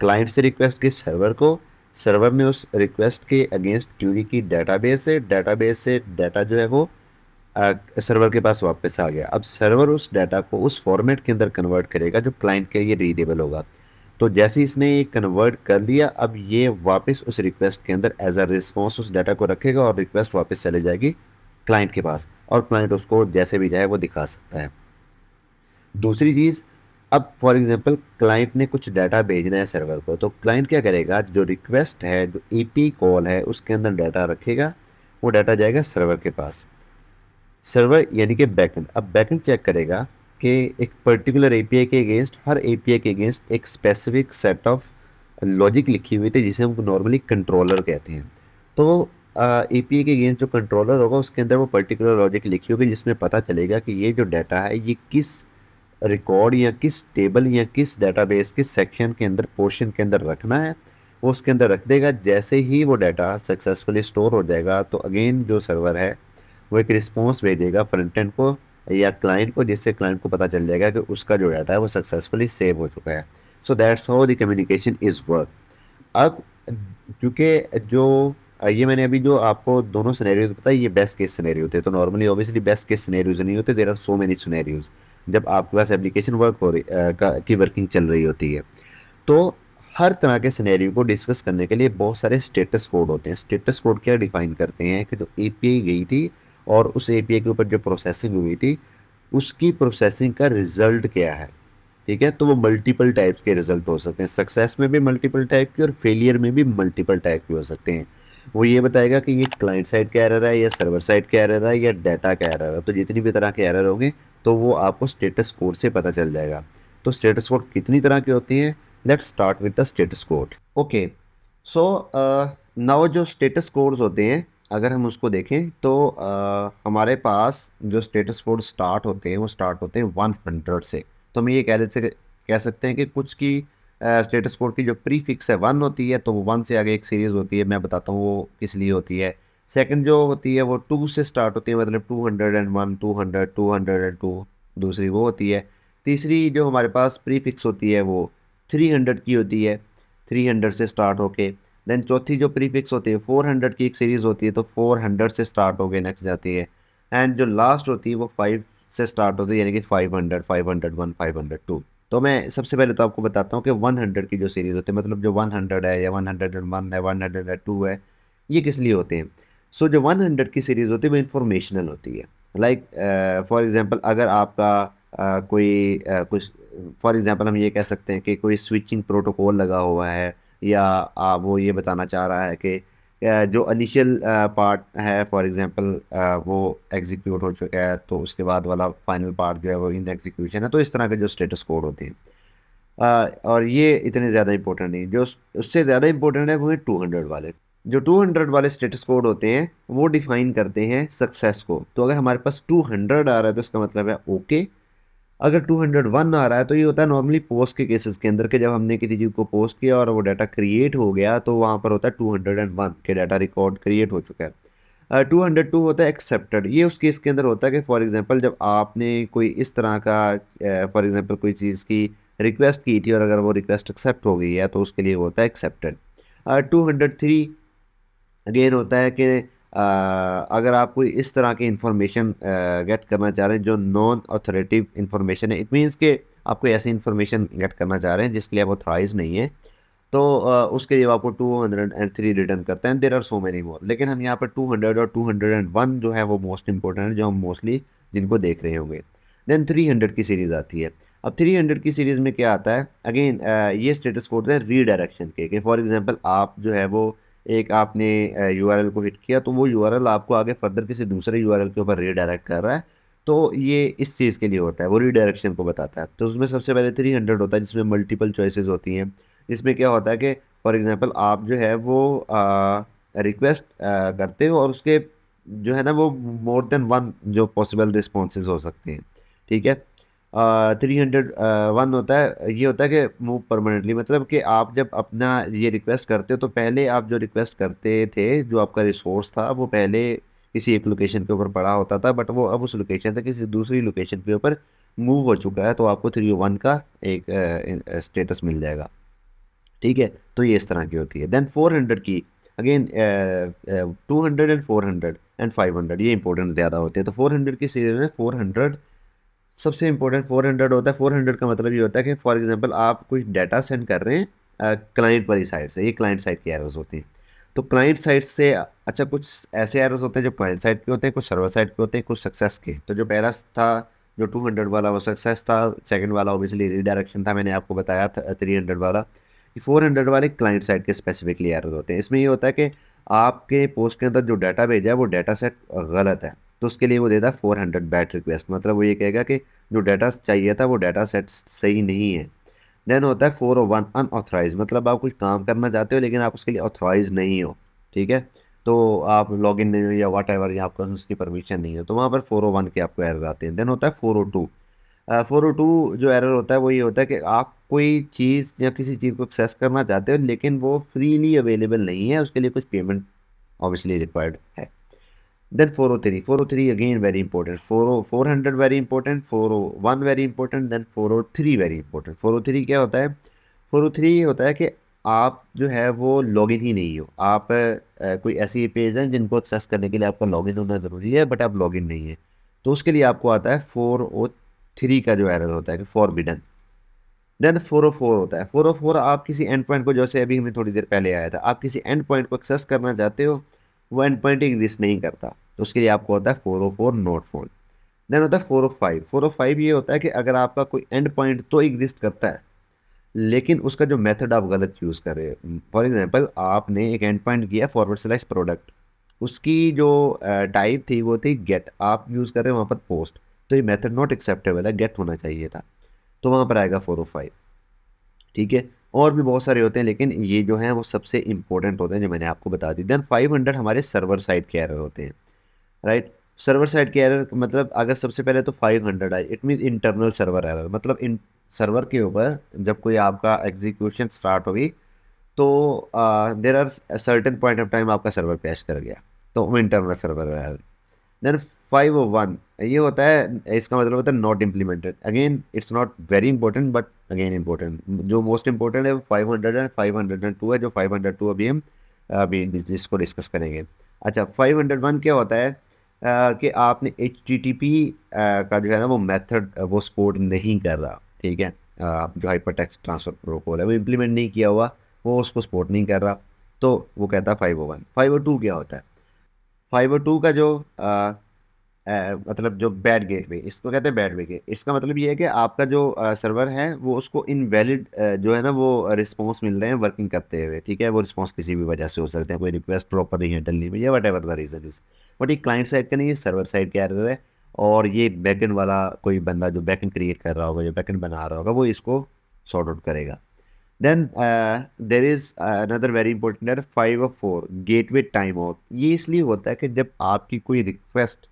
क्लाइंट से रिक्वेस्ट की सर्वर को, सर्वर ने उस रिक्वेस्ट के अगेंस्ट क्यूरी की डेटाबेस से, डेटाबेस से डाटा जो है वो सर्वर के पास वापस आ गया। अब सर्वर उस डाटा को उस फॉर्मेट के अंदर कन्वर्ट करेगा जो क्लाइंट के लिए रीडेबल होगा। तो जैसे इसने ये कन्वर्ट कर लिया, अब ये वापस उस रिक्वेस्ट के अंदर एज अ रिस्पॉन्स उस डाटा को रखेगा और रिक्वेस्ट वापस चले जाएगी क्लाइंट के पास, और क्लाइंट उसको जैसे भी चाहे वो दिखा सकता है। दूसरी चीज़, अब फॉर एग्जांपल क्लाइंट ने कुछ डाटा भेजना है सर्वर को, तो क्लाइंट क्या करेगा, जो रिक्वेस्ट है, जो एपी कॉल है, उसके अंदर डाटा रखेगा, वो डाटा जाएगा सर्वर के पास। सर्वर यानी कि बैकएंड, अब बैकएंड चेक करेगा कि एक पर्टिकुलर एपीआई के अगेंस्ट, हर एपीआई के अगेंस्ट एक स्पेसिफिक सेट ऑफ लॉजिक लिखी हुई थी जिसे हम नॉर्मली कंट्रोलर कहते हैं। तो वो एपीआई के अगेंस्ट जो कंट्रोलर होगा उसके अंदर वो पर्टिकुलर लॉजिक लिखी होगी जिसमें पता चलेगा कि ये जो डाटा है ये किस रिकॉर्ड या किस टेबल या किस डेटाबेस, किस सेक्शन के अंदर, पोर्शन के अंदर रखना है, वो उसके अंदर रख देगा। जैसे ही वो डाटा सक्सेसफुली स्टोर हो जाएगा तो अगेन जो सर्वर है वो एक रिस्पॉन्स भेजेगा फ्रंट एंड को या क्लाइंट को, जिससे क्लाइंट को पता चल जाएगा कि उसका जो डाटा है वो सक्सेसफुली सेव हो चुका है। So that's how the communication is work. अब क्योंकि जो ये मैंने अभी जो आपको दोनों सिनेरियोज बताए ये बेस्ट केस सिनेरियो होते हैं, तो normally obviously best case scenarios नहीं होते, there are so many scenarios जब आपके पास एप्लीकेशन वर्क हो रही की वर्किंग चल रही होती है। तो हर तरह के सिनेरियो को डिस्कस करने के लिए बहुत सारे स्टेटस कोड होते हैं। स्टेटस कोड क्या डिफाइन करते हैं कि जो एपीआई गई थी और उस एपीआई के ऊपर जो प्रोसेसिंग हुई थी उसकी प्रोसेसिंग का रिजल्ट क्या है। ठीक है, तो वो मल्टीपल टाइप्स के रिजल्ट हो सकते हैं, सक्सेस में भी मल्टीपल टाइप के और फेलियर में भी मल्टीपल टाइप के हो सकते हैं। वो ये बताएगा कि ये क्लाइंट साइड का एरर है या सर्वर साइड का एरर है या डाटा का एरर है। तो जितनी भी तरह के एरर होंगे तो वो आपको स्टेटस कोड से पता चल जाएगा। तो स्टेटस कोड कितनी तरह के होती हैं, let's start with the status code. Okay, so now जो स्टेटस कोड्स होते हैं अगर हम उसको देखें तो हमारे पास जो स्टेटस कोड स्टार्ट होते हैं वो स्टार्ट होते हैं 100 से। तो हम ये कह सकते हैं कि कुछ की स्टेटस कोड की जो प्रीफिक्स है 1 होती है, तो वो 1 से आगे एक सीरीज़ होती है, मैं बताता हूँ वो किस लिए होती है। सेकंड जो होती है वो 2 से स्टार्ट होती है, मतलब 201, 200, 202 दूसरी वो होती है। तीसरी जो हमारे पास प्रीफिक्स होती है वो 300 की होती है, 300 से स्टार्ट होके। देन चौथी जो प्रीफिक्स होती है 400 की एक सीरीज़ होती है, तो 400 से स्टार्ट होके नेक्स्ट जाती है। एंड जो लास्ट होती है वो 5 से स्टार्ट होती है, यानी कि 500, 501, 502। तो मैं सबसे पहले तो आपको बताता हूँ कि 100 की जो सीरीज़ होती है, मतलब जो 100 है या 101 है, 102 है, ये किस लिए होते हैं। सो जो 100 की सीरीज़ होती है वो इंफॉर्मेशनल होती है। लाइक फॉर एग्जांपल अगर आपका कुछ फॉर एग्जांपल हम ये कह सकते हैं कि कोई स्विचिंग प्रोटोकॉल लगा हुआ है, या वो ये बताना चाह रहा है कि जो इनिशियल पार्ट है फॉर एग्जांपल वो एग्जीक्यूट हो चुका है, तो उसके बाद वाला फाइनल पार्ट जो है वो इन एग्जीक्यूशन है। तो इस तरह के जो स्टेटस कोड होते हैं और ये इतने ज़्यादा इंपॉर्टेंट नहीं, जो उससे ज़्यादा इंपॉर्टेंट है वो है 200 वाले। जो 200 वाले स्टेटस कोड होते हैं वो डिफाइन करते हैं सक्सेस को। तो अगर हमारे पास 200 आ रहा है तो इसका मतलब है ओके। अगर 201 आ रहा है तो ये होता है नॉर्मली पोस्ट के केसेस के अंदर, कि जब हमने किसी चीज़ को पोस्ट किया और वो डाटा क्रिएट हो गया तो वहाँ पर होता है 201 के डाटा रिकॉर्ड क्रिएट हो चुका है। 202 होता है एक्सेप्टेड। ये उस केस के अंदर होता है कि फॉर एग्जांपल जब आपने कोई इस तरह का फॉर एग्जांपल कोई चीज़ की रिक्वेस्ट की थी और अगर वो रिक्वेस्ट एक्सेप्ट हो गई है तो उसके लिए वो होता है एक्सेप्टेड। 203 अगेन होता है कि अगर आप कोई इस तरह की इंफॉर्मेशन गेट करना चाह रहे हैं जो नॉन ऑथोरेटिव इंफॉर्मेशन है, इट मीन्स कि आप कोई ऐसी इंफॉर्मेशन गेट करना चाह रहे हैं जिसके लिए आप ऑथराइज नहीं है, तो उसके लिए वो आपको 203 रिटर्न करते हैं। There are so many more, लेकिन हम यहाँ पर 200 और 201 जो है वो मोस्ट इंपॉर्टेंट है, जो हम मोस्टली जिनको देख रहे होंगे। देन 300 की सीरीज़ आती है। अब 300 की सीरीज़ में क्या आता है, अगेन ये स्टेटस कोड है रीडायरेक्शन के, कि फॉर एग्जांपल आप जो है वो एक आपने यूआरएल को हिट किया तो वो यूआरएल आपको आगे फर्दर किसी दूसरे यूआरएल के ऊपर रीडायरेक्ट कर रहा है। तो ये इस चीज़ के लिए होता है, वो रीडायरेक्शन को बताता है। तो उसमें सबसे पहले 300 होता है जिसमें मल्टीपल चॉइसेस होती हैं। इसमें क्या होता है कि फॉर एग्जांपल आप जो है वो रिक्वेस्ट करते हो और उसके जो है ना वो मोर देन वन जो पॉसिबल रिस्पॉन्सेज हो सकते हैं। ठीक है, 301 होता है, ये होता है कि मूव परमानेंटली, मतलब कि आप जब अपना ये रिक्वेस्ट करते हो तो पहले आप जो रिक्वेस्ट करते थे जो आपका रिसोर्स था वो पहले किसी एक लोकेशन के ऊपर पड़ा होता था, बट वो अब उस लोकेशन से किसी दूसरी लोकेशन के ऊपर मूव हो चुका है, तो आपको 301 का एक स्टेटस मिल जाएगा। ठीक है, तो ये इस तरह की होती है। देन 400 की अगेन 200 एंड 400 एंड 500 ये इंपॉर्टेंट ज़्यादा होते हैं। तो 400 की सीरीज में 400 सबसे इंपॉर्टेंट 400 होता है। 400 का मतलब ये होता है कि फॉर एग्जांपल आप कुछ डाटा सेंड कर रहे हैं क्लाइंट वाली साइड से, ये क्लाइंट साइड के एरर्स होते हैं। तो क्लाइंट साइड से अच्छा कुछ ऐसे एरर्स होते हैं जो क्लाइंट साइड के होते हैं, कुछ सर्वर साइड के होते हैं, कुछ सक्सेस के। तो जो पहला था जो 200 वाला वो सक्सेस था, सेकंड वाला ऑब्वियसली रीडायरेक्शन था, मैंने आपको बताया था 300 वाला। 400 वाले क्लाइंट साइड के स्पेसिफिकली एरर होते हैं। इसमें ये होता है कि आपके पोस्ट के अंदर जो डाटा भेजा है वो डाटा सेट गलत है, तो उसके लिए वो देता है 400 बैट रिक्वेस्ट, मतलब वो ये कहेगा कि जो डाटा चाहिए था वो डाटा सेट सही नहीं है। देन होता है 401 अनऑथराइज, मतलब आप कुछ काम करना चाहते हो लेकिन आप उसके लिए ऑथराइज नहीं हो। ठीक है, तो आप लॉग इन नहीं हो या वाट एवर, या आपका उसकी परमिशन नहीं है, तो वहाँ पर 401 के आपको एरर आते हैं। देन होता है 402, 402 जो एरर होता है वो ये होता है कि आप कोई चीज़ या किसी चीज़ को एक्सेस करना चाहते हो लेकिन वो फ्रीली अवेलेबल नहीं है, उसके लिए कुछ पेमेंट ऑब्वियसली रिक्वायर्ड है। Then 403 again very important, 400 very important, 401 very important, then 403 very important. 403 क्या होता है? 403 ये होता है कि आप जो है वो लॉगिन ही नहीं हो, आप कोई ऐसी पेज हैं जिनको एक्सेस करने के लिए आपका लॉगिन होना ज़रूरी है बट आप लॉगिन नहीं है, तो उसके लिए आपको आता है 403 का जो एरर होता है कि फॉरबिडन। देन 404 होता है, 404 आप किसी एंड पॉइंट को, जैसे अभी हमें थोड़ी देर पहले आया था, आप किसी एंड पॉइंट को एक्सेस करना चाहते हो, वो एंड पॉइंट एग्जिस्ट नहीं करता, तो उसके लिए आपको होता है 404 नॉट फाउंड। देन होता है 405। 405 ये होता है कि अगर आपका कोई एंड पॉइंट तो एग्जिस्ट करता है लेकिन उसका जो मेथड आप गलत यूज़ कर रहे हो। फॉर एग्जांपल आपने एक एंड पॉइंट किया फॉरवर्ड स्लैश प्रोडक्ट, उसकी जो टाइप थी वो थी गेट, आप यूज़ कर रहे हो वहाँ पर पोस्ट, तो ये मेथड नॉट एक्सेप्टेबल है, गेट होना चाहिए था, तो वहाँ पर आएगा 405। ठीक है, और भी बहुत सारे होते हैं लेकिन ये जो हैं वो सबसे इंपॉर्टेंट होते हैं जो मैंने आपको बता दी। देन 500 हमारे सर्वर साइड के एरर होते हैं, राइट। सर्वर साइड के एरर मतलब अगर सबसे पहले तो 500 आए, it mean internal server error, मतलब इन सर्वर के ऊपर जब कोई आपका एग्जीक्यूशन स्टार्ट होगी तो there are certain point of time आपका सर्वर क्रैश कर गया, तो वो इंटरनल सर्वर एरर। देन 501 ये होता है, इसका मतलब होता है not implemented. Again it's not very important but again important, जो मोस्ट इंपॉर्टेंट है वो 500 एंड 502 है, जो 502 अभी जिसको डिस्कस करेंगे। अच्छा, 501 क्या होता है? कि आपने HTTP का जो है ना वो मेथड वो सपोर्ट नहीं कर रहा, ठीक है। जो हाइपर टेक्स्ट ट्रांसफ़र प्रोटोकॉल है वो इम्प्लीमेंट नहीं किया हुआ, वो उसको सपोर्ट नहीं कर रहा, तो वो कहता है 501। 502 क्या होता है? 502 का जो मतलब जो बैड गेटवे, इसको कहते हैं बैड वे। इसका मतलब ये है कि आपका जो सर्वर है वो उसको इनवैलिड जो है ना वो रिस्पॉन्स मिल रहे हैं वर्किंग करते हुए, ठीक है। वो रिस्पॉन्स किसी भी वजह से हो सकते हैं, कोई रिक्वेस्ट प्रॉपर नहीं हैंडल नहीं हुई या what ever the reason is, but ये क्लाइंट साइड का नहीं, ये सर्वर साइड का एरर है। और ये बैकएंड वाला कोई बंदा जो बैकएंड क्रिएट कर रहा होगा, जो बैकएंड बना रहा होगा, वो इसको सॉर्ट आउट करेगा। Then there is another very important है 504 गेटवे टाइम आउट। ये इसलिए होता है कि जब आपकी कोई रिक्वेस्ट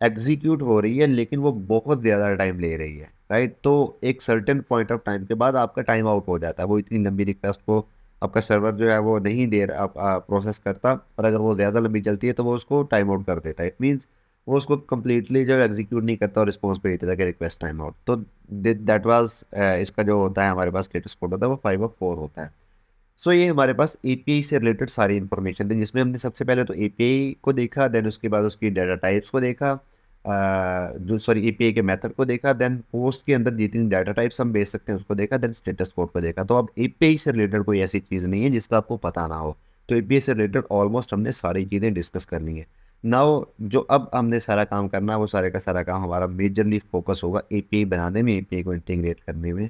एग्जीक्यूट हो रही है लेकिन वो बहुत ज़्यादा टाइम ले रही है, राइट, तो एक सर्टेन पॉइंट ऑफ टाइम के बाद आपका टाइम आउट हो जाता है, वो इतनी लंबी रिक्वेस्ट को आपका सर्वर जो है वो नहीं दे रहा प्रोसेस करता, और अगर वो ज़्यादा लंबी चलती है तो वो उसको टाइम आउट कर देता है। इट मीन्स वो उसको कम्प्लीटली जो एग्जीक्यूट नहीं करता और रिस्पॉन्स पे देता था कि रिक्वेस्ट टाइम आउट, तो दैट वाज इसका जो होता है हमारे पास स्टेटस कोड होता है वो 504 होता है। सो ये हमारे पास एपीआई से रिलेटेड सारी इन्फॉर्मेशन थी, जिसमें हमने सबसे पहले तो एपीआई को देखा, देन उसके बाद उसकी डाटा टाइप्स को देखा, जो सॉरी एपीआई के मेथड को देखा, देन पोस्ट के अंदर जितनी डाटा टाइप्स हम भेज सकते हैं उसको देखा, देन स्टेटस कोड को देखा। तो अब एपीआई से रिलेटेड कोई ऐसी चीज़ नहीं है जिसका आपको पता ना हो, तो एपीआई से रिलेटेड ऑलमोस्ट हमने सारी चीज़ें डिस्कस कर ली हैं। नाउ जो अब हमने सारा काम करना है वो सारे का सारा काम हमारा मेजरली फोकस होगा एपीआई बनाने में, एपीआई को इंटीग्रेट करने में,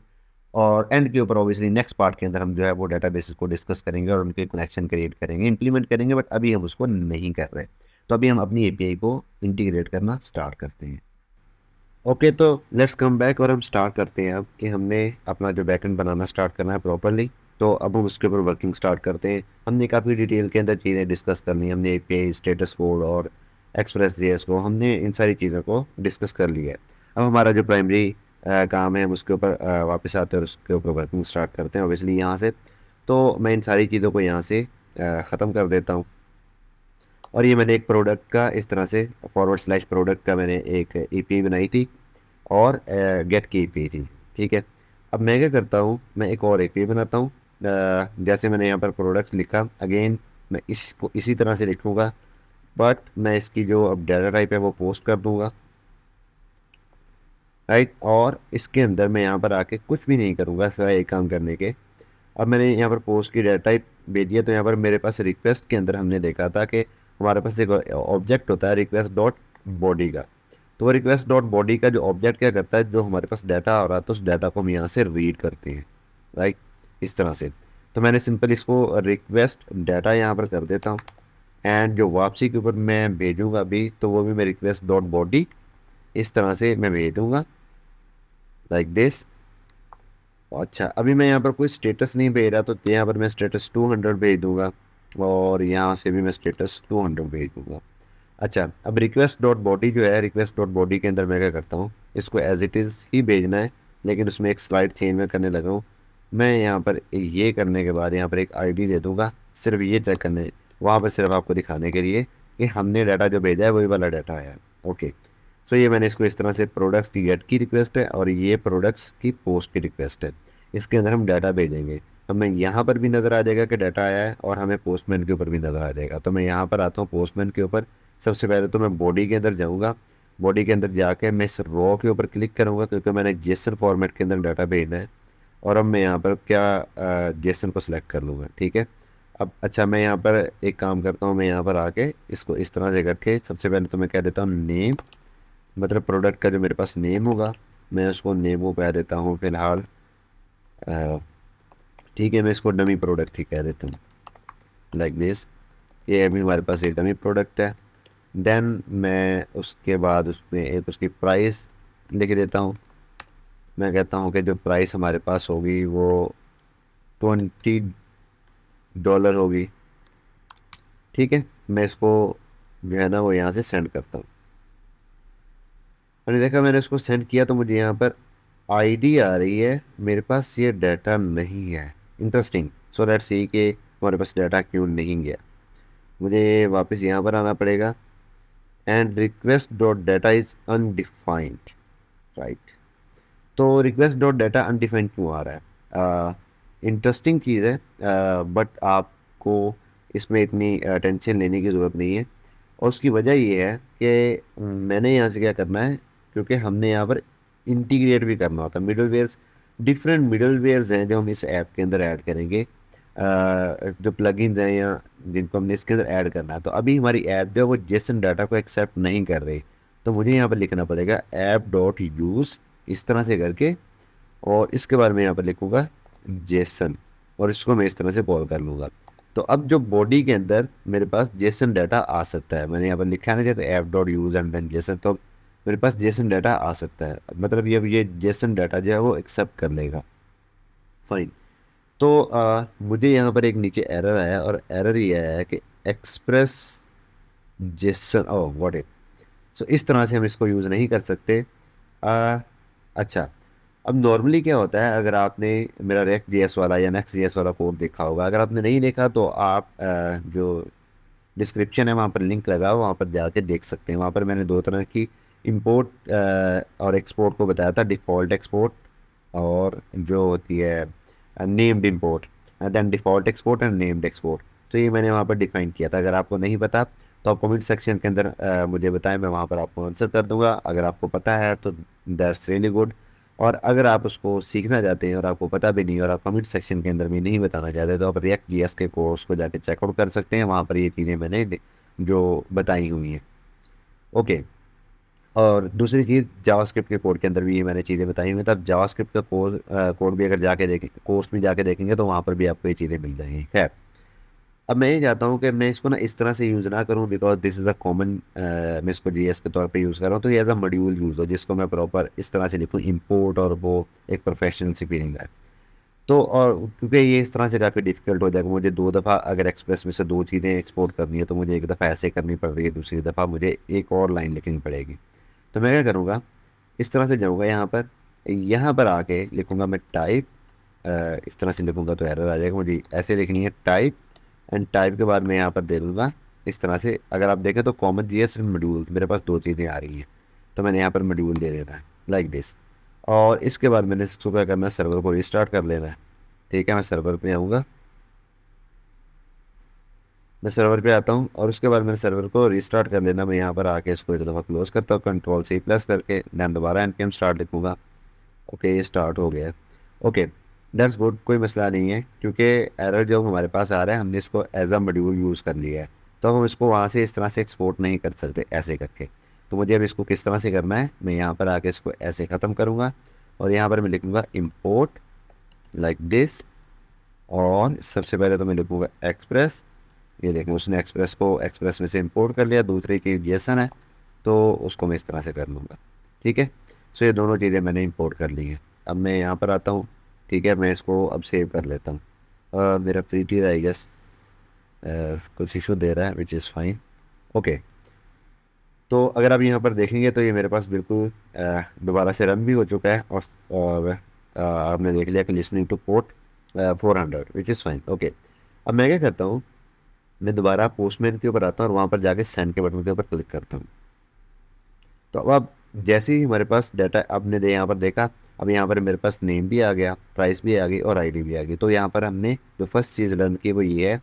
और एंड के ऊपर ऑब्वियसली नेक्स्ट पार्ट के अंदर हम जो है वो डेटाबेसेस को डिस्कस करेंगे और उनके कनेक्शन क्रिएट करेंगे, इंप्लीमेंट करेंगे, बट अभी हम उसको नहीं कर रहे। तो अभी हम अपनी एपीआई को इंटीग्रेट करना स्टार्ट करते हैं। ओके, तो लेट्स कम बैक और हम स्टार्ट करते हैं अब कि हमने अपना जो बैकएंड बनाना स्टार्ट करना है प्रॉपरली। तो अब हम उसके ऊपर वर्किंग स्टार्ट करते हैं। हमने काफ़ी डिटेल के अंदर चीज़ें डिस्कस कर ली, हमने एपीआई, स्टेटस कोड और एक्सप्रेस जेएस को, हमने इन सारी चीज़ों को डिस्कस कर लिया है। अब हमारा जो प्राइमरी काम है हम उसके ऊपर वापस आते हैं और उसके ऊपर वर्किंग स्टार्ट करते हैं ऑब्वियसली यहाँ से। तो मैं इन सारी चीज़ों को यहाँ से ख़त्म कर देता हूँ, और ये मैंने एक प्रोडक्ट का इस तरह से फॉरवर्ड स्लैश प्रोडक्ट का मैंने एक ईपीआई बनाई थी और गेट की ईपीआई थी, ठीक है। अब मैं क्या करता हूँ, मैं एक और ईपीआई बनाता हूँ। जैसे मैंने यहाँ पर प्रोडक्ट्स लिखा, अगेन मैं इसको इसी तरह से लिखूँगा, बट मैं इसकी जो अब डाटा टाइप है वो पोस्ट कर दूँगा, राइट। और इसके अंदर मैं यहाँ पर आके कुछ भी नहीं करूँगा सिवाय एक काम करने के। अब मैंने यहाँ पर पोस्ट की डाटा टाइप भेज दिया, तो यहाँ पर मेरे पास रिक्वेस्ट के अंदर हमने देखा था कि हमारे पास एक ऑब्जेक्ट होता है रिक्वेस्ट डॉट बॉडी का। तो वो रिक्वेस्ट डॉट बॉडी का जो ऑब्जेक्ट क्या करता है, जो हमारे पास डाटा आ रहा है तो उस डाटा को हम यहाँ से रीड करते हैं, राइट, इस तरह से। तो मैंने सिंपल इसको रिक्वेस्ट डाटा यहाँ पर कर देता हूँ, एंड जो वापसी के ऊपर मैं भेजूँगा अभी, तो वो भी मैं रिक्वेस्ट डॉट बॉडी इस तरह से मैं भेज दूँगा, लाइक दिस। अच्छा, अभी मैं यहाँ पर कोई स्टेटस नहीं भेज रहा, तो यहाँ पर मैं स्टेटस 200 भेज दूँगा, और यहाँ से भी मैं स्टेटस 200 भेज दूँगा। अच्छा, अब रिक्वेस्ट डॉट बॉडी जो है, रिक्वेस्ट डॉट बॉडी के अंदर मैं क्या करता हूँ, इसको एज इट इज़ ही भेजना है, लेकिन उसमें एक स्लाइड चेंज में करने लगा हूँ। मैं यहाँ पर ये करने के बाद यहाँ पर एक आईडी दे दूँगा, सिर्फ ये चेक करने, वहाँ पर सिर्फ आपको दिखाने के लिए कि हमने डाटा जो भेजा है वही वाला डाटा आया है। ओके, सो ये मैंने इसको इस तरह से, प्रोडक्ट्स की गेट की रिक्वेस्ट है और ये प्रोडक्ट्स की पोस्ट की रिक्वेस्ट है। इसके अंदर हम डाटा भेजेंगे, हमें यहाँ पर भी नज़र आ जाएगा कि डाटा आया है और हमें पोस्टमैन के ऊपर भी नज़र आ जाएगा। तो मैं यहाँ पर आता हूँ पोस्टमैन के ऊपर। सबसे पहले तो मैं बॉडी के अंदर जाऊँगा, बॉडी के अंदर जाके मैं इस रॉ के ऊपर क्लिक करूँगा क्योंकि मैंने जेसन फॉर्मेट के अंदर डाटा भेजना है। और अब मैं यहाँ पर क्या जेसन को सिलेक्ट कर लूँगा, ठीक है। अब अच्छा, मैं यहाँ पर एक काम करता हूँ, मैं यहाँ पर आके इसको इस तरह से करके सबसे पहले तो मैं कह देता हूँ नेम, मतलब प्रोडक्ट का जो मेरे पास नेम होगा मैं उसको नेम को कह देता हूँ फ़िलहाल, ठीक है, मैं इसको डमी प्रोडक्ट ही कह देता हूँ, लाइक दिस। ये अभी हमारे पास एक डमी प्रोडक्ट है। देन मैं उसके बाद उसमें एक उसकी प्राइस लिख देता हूँ। मैं कहता हूँ कि जो प्राइस हमारे पास होगी वो $20 होगी, ठीक है। मैं इसको जो है ना वो यहाँ से सेंड करता हूँ। मैंने देखा, मैंने इसको सेंड किया तो मुझे यहाँ पर आईडी आ रही है, मेरे पास ये डाटा नहीं है। इंटरेस्टिंग। सो लेट्स सी कि हमारे पास डाटा क्यों नहीं गया। मुझे वापस यहाँ पर आना पड़ेगा and request dot data is undefined, right. तो रिक्वेस्ट डॉट डाटा अनडिफाइंड क्यों आ रहा है? इंटरेस्टिंग चीज़ है, बट आपको इसमें इतनी टेंशन लेने की ज़रूरत नहीं है। और उसकी वजह ये है कि मैंने यहाँ से क्या करना है, क्योंकि हमने यहाँ पर इंटीग्रेट भी करना होता है मिडलवेयर्स। डिफरेंट मिडलवेयर्स हैं जो हम इस ऐप के अंदर ऐड करेंगे, जो प्लगइन्स हैं या जिनको हमने इसके अंदर ऐड करना है। तो अभी हमारी ऐप जो है वो जेसन डाटा को एक्सेप्ट नहीं कर रही, तो मुझे यहाँ पर लिखना पड़ेगा ऐप डॉट यूज़ इस तरह से करके, और इसके बाद मैं यहाँ पर लिखूँगा जेसन, और इसको मैं इस तरह से कॉल कर लूँगा। तो अब जो बॉडी के अंदर मेरे पास जेसन डाटा आ सकता है, मैंने यहाँ पर लिखा है ना जैसे app dot use and then JSON, तो मेरे पास जेसन डाटा आ सकता है, मतलब ये जेसन डाटा जो है वो एक्सेप्ट कर लेगा। फाइन। तो मुझे यहाँ पर एक नीचे एरर आया, और एरर ये आया है कि Express JSON, oh what it. So इस तरह से हम इसको यूज़ नहीं कर सकते। आ, अच्छा, अब नॉर्मली क्या होता है, अगर आपने मेरा रेक्ट जेएस वाला या नेक्स्ट जेएस वाला कोड देखा होगा, अगर आपने नहीं देखा तो आप जो डिस्क्रिप्शन है वहाँ पर लिंक लगा हो, वहाँ पर जाके देख सकते हैं। वहाँ पर मैंने दो तरह की इंपोर्ट और एक्सपोर्ट को बताया था, डिफ़ॉल्ट एक्सपोर्ट और जो होती है named import, then default export and named export. तो ये मैंने वहाँ पर डिफाइन किया था। अगर आपको नहीं पता तो आप कमेंट सेक्शन के अंदर मुझे बताएं, मैं वहाँ पर आपको आंसर कर दूंगा। अगर आपको पता है तो दैट्स रियली गुड, और अगर आप उसको सीखना चाहते हैं और आपको पता भी नहीं और आप कमेंट सेक्शन के अंदर भी नहीं बताना चाहते, तो आप रिएक्ट जीएस के कोर्स को जाके चेकआउट कर सकते हैं, वहाँ पर ये चीज़ें मैंने जो बताई हुई हैं। ओके, और दूसरी चीज़ जावास्क्रिप्ट के कोड के अंदर भी ये मैंने चीज़ें बताई हुई हैं। तब जावास्क्रिप्ट का कोड भी अगर जाके देखें, कोर्स में जाके देखेंगे तो वहाँ पर भी आपको ये चीज़ें मिल जाएंगी। खैर, अब मैं ये चाहता हूँ कि मैं इसको ना इस तरह से यूज़ ना करूँ, because this is a common, मैं इसको जीएस के तौर पे यूज़ कर रहा हूँ, तो ये एज अ मॉड्यूल यूज़ हो, जिसको मैं प्रॉपर इस तरह से लिखूँ इंपोर्ट, और वो एक प्रोफेशनल सी फीलिंग है। तो और क्योंकि ये इस तरह से काफ़ी डिफिकल्ट हो जाएगा, मुझे दो दफ़ा अगर एक्सप्रेस में से दो चीज़ें एक्सपोर्ट करनी है तो मुझे एक दफ़ा ऐसे करनी पड़ रही है, दूसरी दफ़ा मुझे एक और लाइन लिखनी पड़ेगी। तो मैं क्या करूँगा, इस तरह से जाऊँगा यहाँ पर आके लिखूँगा मैं टाइप, इस तरह से लिखूँगा तो एरर आ जाएगा, मुझे ऐसे लिखनी है टाइप, एंड टाइप के बाद मैं यहाँ पर दे दूँगा इस तरह से। अगर आप देखें तो कॉमन जीएस मॉड्यूल, मेरे पास दो चीज़ें आ रही हैं, तो मैंने यहाँ पर मॉड्यूल दे देना है लाइक दिस। और इसके बाद मैंने इसको क्या करना है, सर्वर को रिस्टार्ट कर लेना है। ठीक है, मैं सर्वर पे आऊँगा, मैं सर्वर पे आता हूँ और उसके बाद मैंने सर्वर को रिस्टार्ट कर लेना। मैं यहाँ पर आके इसको एक दफ़ा क्लोज करता हूँ कंट्रोल सी प्लस करके, दैन दोबारा npm स्टार्ट लिखूँगा। ओके, ये स्टार्ट हो गया है। ओके, दैट्स गुड, कोई मसला नहीं है, क्योंकि एरर जो हमारे पास आ रहा है हमने इसको एज अ मॉड्यूल यूज़ कर लिया है, तो हम इसको वहाँ से इस तरह से एक्सपोर्ट नहीं कर सकते ऐसे करके। तो मुझे अब इसको किस तरह से करना है, मैं यहाँ पर आके इसको ऐसे ख़त्म करूँगा, और यहाँ पर मैं लिखूँगा इम्पोर्ट लाइक दिस, और सबसे पहले तो मैं लिखूँगा एक्सप्रेस। ये देखें, उसने एक्सप्रेस को एक्सप्रेस में से इंपोर्ट कर लिया। दूसरी चीज़ जेसन है, तो उसको मैं इस तरह से कर लूँगा। ठीक है, सो ये दोनों चीज़ें मैंने इंपोर्ट कर ली हैं। अब मैं यहाँ पर आता हूँ, ठीक है, मैं इसको अब सेव कर लेता हूँ। मेरा प्रीटी आई गेस कुछ इशू दे रहा है, विच इज़ फाइन। ओके, तो अगर आप यहाँ पर देखेंगे तो ये मेरे पास बिल्कुल दोबारा से रन भी हो चुका है, और आपने देख लिया कि listening two port 400 which is fine. Okay, अब मैं क्या करता हूँ, मैं दोबारा पोस्टमैन के ऊपर आता हूँ और वहाँ पर जाके सेंड के बटन के ऊपर क्लिक करता हूँ। तो अब आप जैसे ही हमारे पास डाटा आपने यहाँ पर देखा, अब यहाँ पर मेरे पास नेम भी आ गया, प्राइस भी आ गई और आईडी भी आ गई। तो यहाँ पर हमने जो फर्स्ट चीज़ लर्न की वो ये है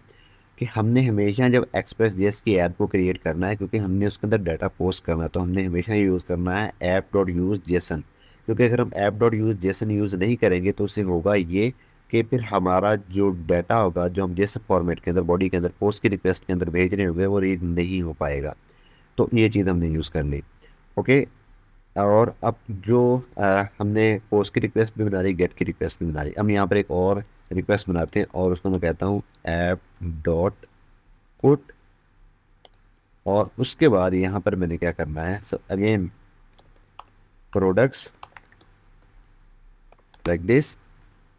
कि हमने हमेशा जब एक्सप्रेस जेएस की ऐप को क्रिएट करना है, क्योंकि हमने उसके अंदर डाटा पोस्ट करना है, तो हमने हमेशा यूज़ करना है ऐप डॉट यूज़ जेसन। क्योंकि अगर हम app dot use Jason use नहीं करेंगे तो उससे होगा ये कि फिर हमारा जो डाटा होगा, जो हम जिस फॉर्मेट के अंदर बॉडी के अंदर पोस्ट की रिक्वेस्ट के अंदर भेज रहे होंगे, वो रीड नहीं हो पाएगा। तो ये चीज़ हमने यूज़ कर ली। ओके, और अब जो हमने पोस्ट की रिक्वेस्ट भी बना ली, गेट की रिक्वेस्ट भी बना ली, हम यहाँ पर एक और रिक्वेस्ट बनाते हैं और उसको मैं कहता हूँ ऐप डॉट पुट। और उसके बाद यहाँ पर मैंने क्या करना है, so again products like this,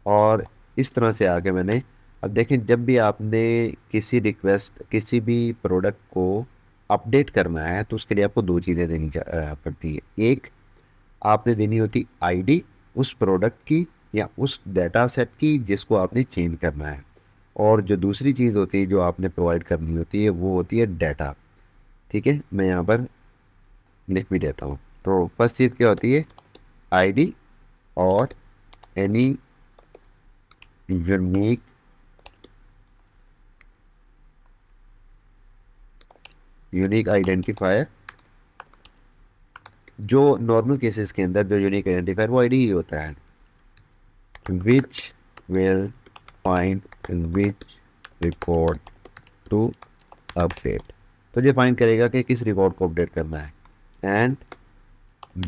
और इस तरह से आके मैंने, अब देखें जब भी आपने किसी रिक्वेस्ट किसी भी प्रोडक्ट को अपडेट करना है तो उसके लिए आपको दो चीज़ें देनी पड़ती है। एक, आपने देनी होती आईडी उस प्रोडक्ट की या उस डाटा सेट की जिसको आपने चेंज करना है, और जो दूसरी चीज़ होती है जो आपने प्रोवाइड करनी होती है वो होती है डाटा। ठीक है, मैं यहाँ पर लिख भी देता हूँ। तो फर्स्ट चीज़ क्या होती है, आईडी और एनी यूनिक आइडेंटिफायर। जो नॉर्मल केसेस के अंदर जो यूनिक आइडेंटिफायर वो आईडी ही होता है, which will find in which record to update. तो ये फाइंड करेगा कि किस रिकॉर्ड को अपडेट करना है, एंड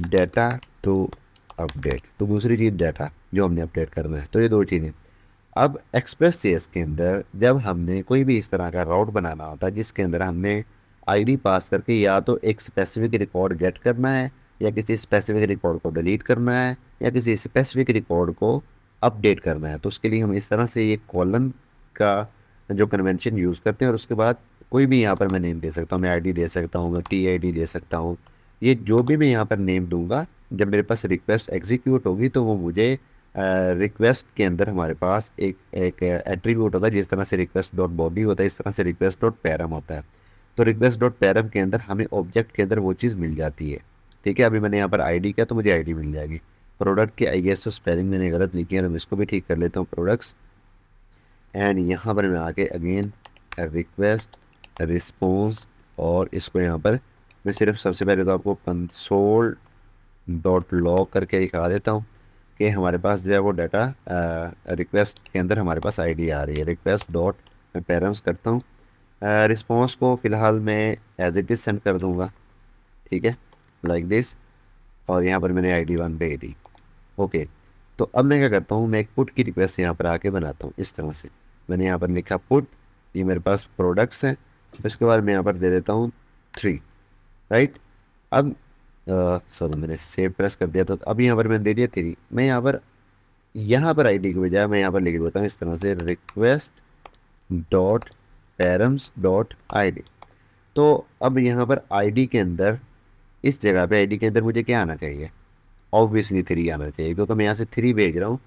डाटा टू अपडेट, तो दूसरी चीज़ डाटा जो हमने अपडेट करना है। तो ये दो चीज़ें। अब एक्सप्रेस जेएस के अंदर जब हमने कोई भी इस तरह का राउट बनाना होता है जिसके अंदर हमने आईडी पास करके या तो एक स्पेसिफिक रिकॉर्ड गेट करना है, या किसी स्पेसिफिक रिकॉर्ड को डिलीट करना है, या किसी स्पेसिफिक रिकॉर्ड को अपडेट करना है, तो उसके लिए हम इस तरह से ये कॉलन का जो कन्वेंशन यूज़ करते हैं। और उसके बाद कोई भी यहाँ पर मैं नेम दे सकता हूँ, मैं आईडी दे सकता हूँ, मैं टी दे सकता हूँ। ये जो भी मैं यहाँ पर नेम दूंगा, जब मेरे पास रिक्वेस्ट एग्जीक्यूट होगी तो वो मुझे रिक्वेस्ट के अंदर हमारे पास एक एक एट्रीब्यूट होता है, जिस तरह से रिक्वेस्ट डॉट बॉडी होता है इस तरह से रिक्वेस्ट डॉट पैरम होता है। तो रिक्वेस्ट डॉट पैरम के अंदर हमें ऑब्जेक्ट के अंदर वो चीज़ मिल जाती है। ठीक है, अभी मैंने यहाँ पर आईडी किया तो मुझे आईडी मिल जाएगी। प्रोडक्ट की आई गेस तो स्पेलिंग मैंने गलत लिखी है, तो मैं इसको भी ठीक कर लेता हूँ, प्रोडक्ट्स। एंड यहाँ पर मैं आके अगेन रिक्वेस्ट रिस्पॉन्स, और इसको यहाँ पर मैं सिर्फ सबसे पहले तो आपको कंसोल डॉट लॉग करके दिखा देता हूँ कि हमारे पास जो है वो डाटा रिक्वेस्ट के अंदर हमारे पास आईडी आ रही है। रिक्वेस्ट डॉट मैं पैरम्स करता हूँ, रिस्पॉन्स को फ़िलहाल मैं एज इट इज़ सेंड कर दूँगा। ठीक है, लाइक दिस, और यहाँ पर मैंने आईडी 1 भेज दी। ओके, तो अब मैं क्या करता हूँ, मैं एक पुट की रिक्वेस्ट यहाँ पर आके बनाता हूँ इस तरह से। मैंने यहाँ पर लिखा पुट, ये मेरे पास प्रोडक्ट्स हैं, उसके बाद मैं यहाँ पर दे देता हूँ 3, राइट। अब सॉरी मैंने सेव प्रेस कर दिया, तो अब यहाँ पर मैंने दे दिया 3। मैं यहाँ पर आईडी की बजाय मैं यहाँ पर लिख देता हूँ इस तरह से request dot params dot ID. तो अब यहाँ पर आईडी के अंदर, इस जगह पे आईडी के अंदर मुझे क्या आना चाहिए, ऑब्वियसली 3 आना चाहिए, क्योंकि मैं यहाँ से 3 भेज रहा हूँ।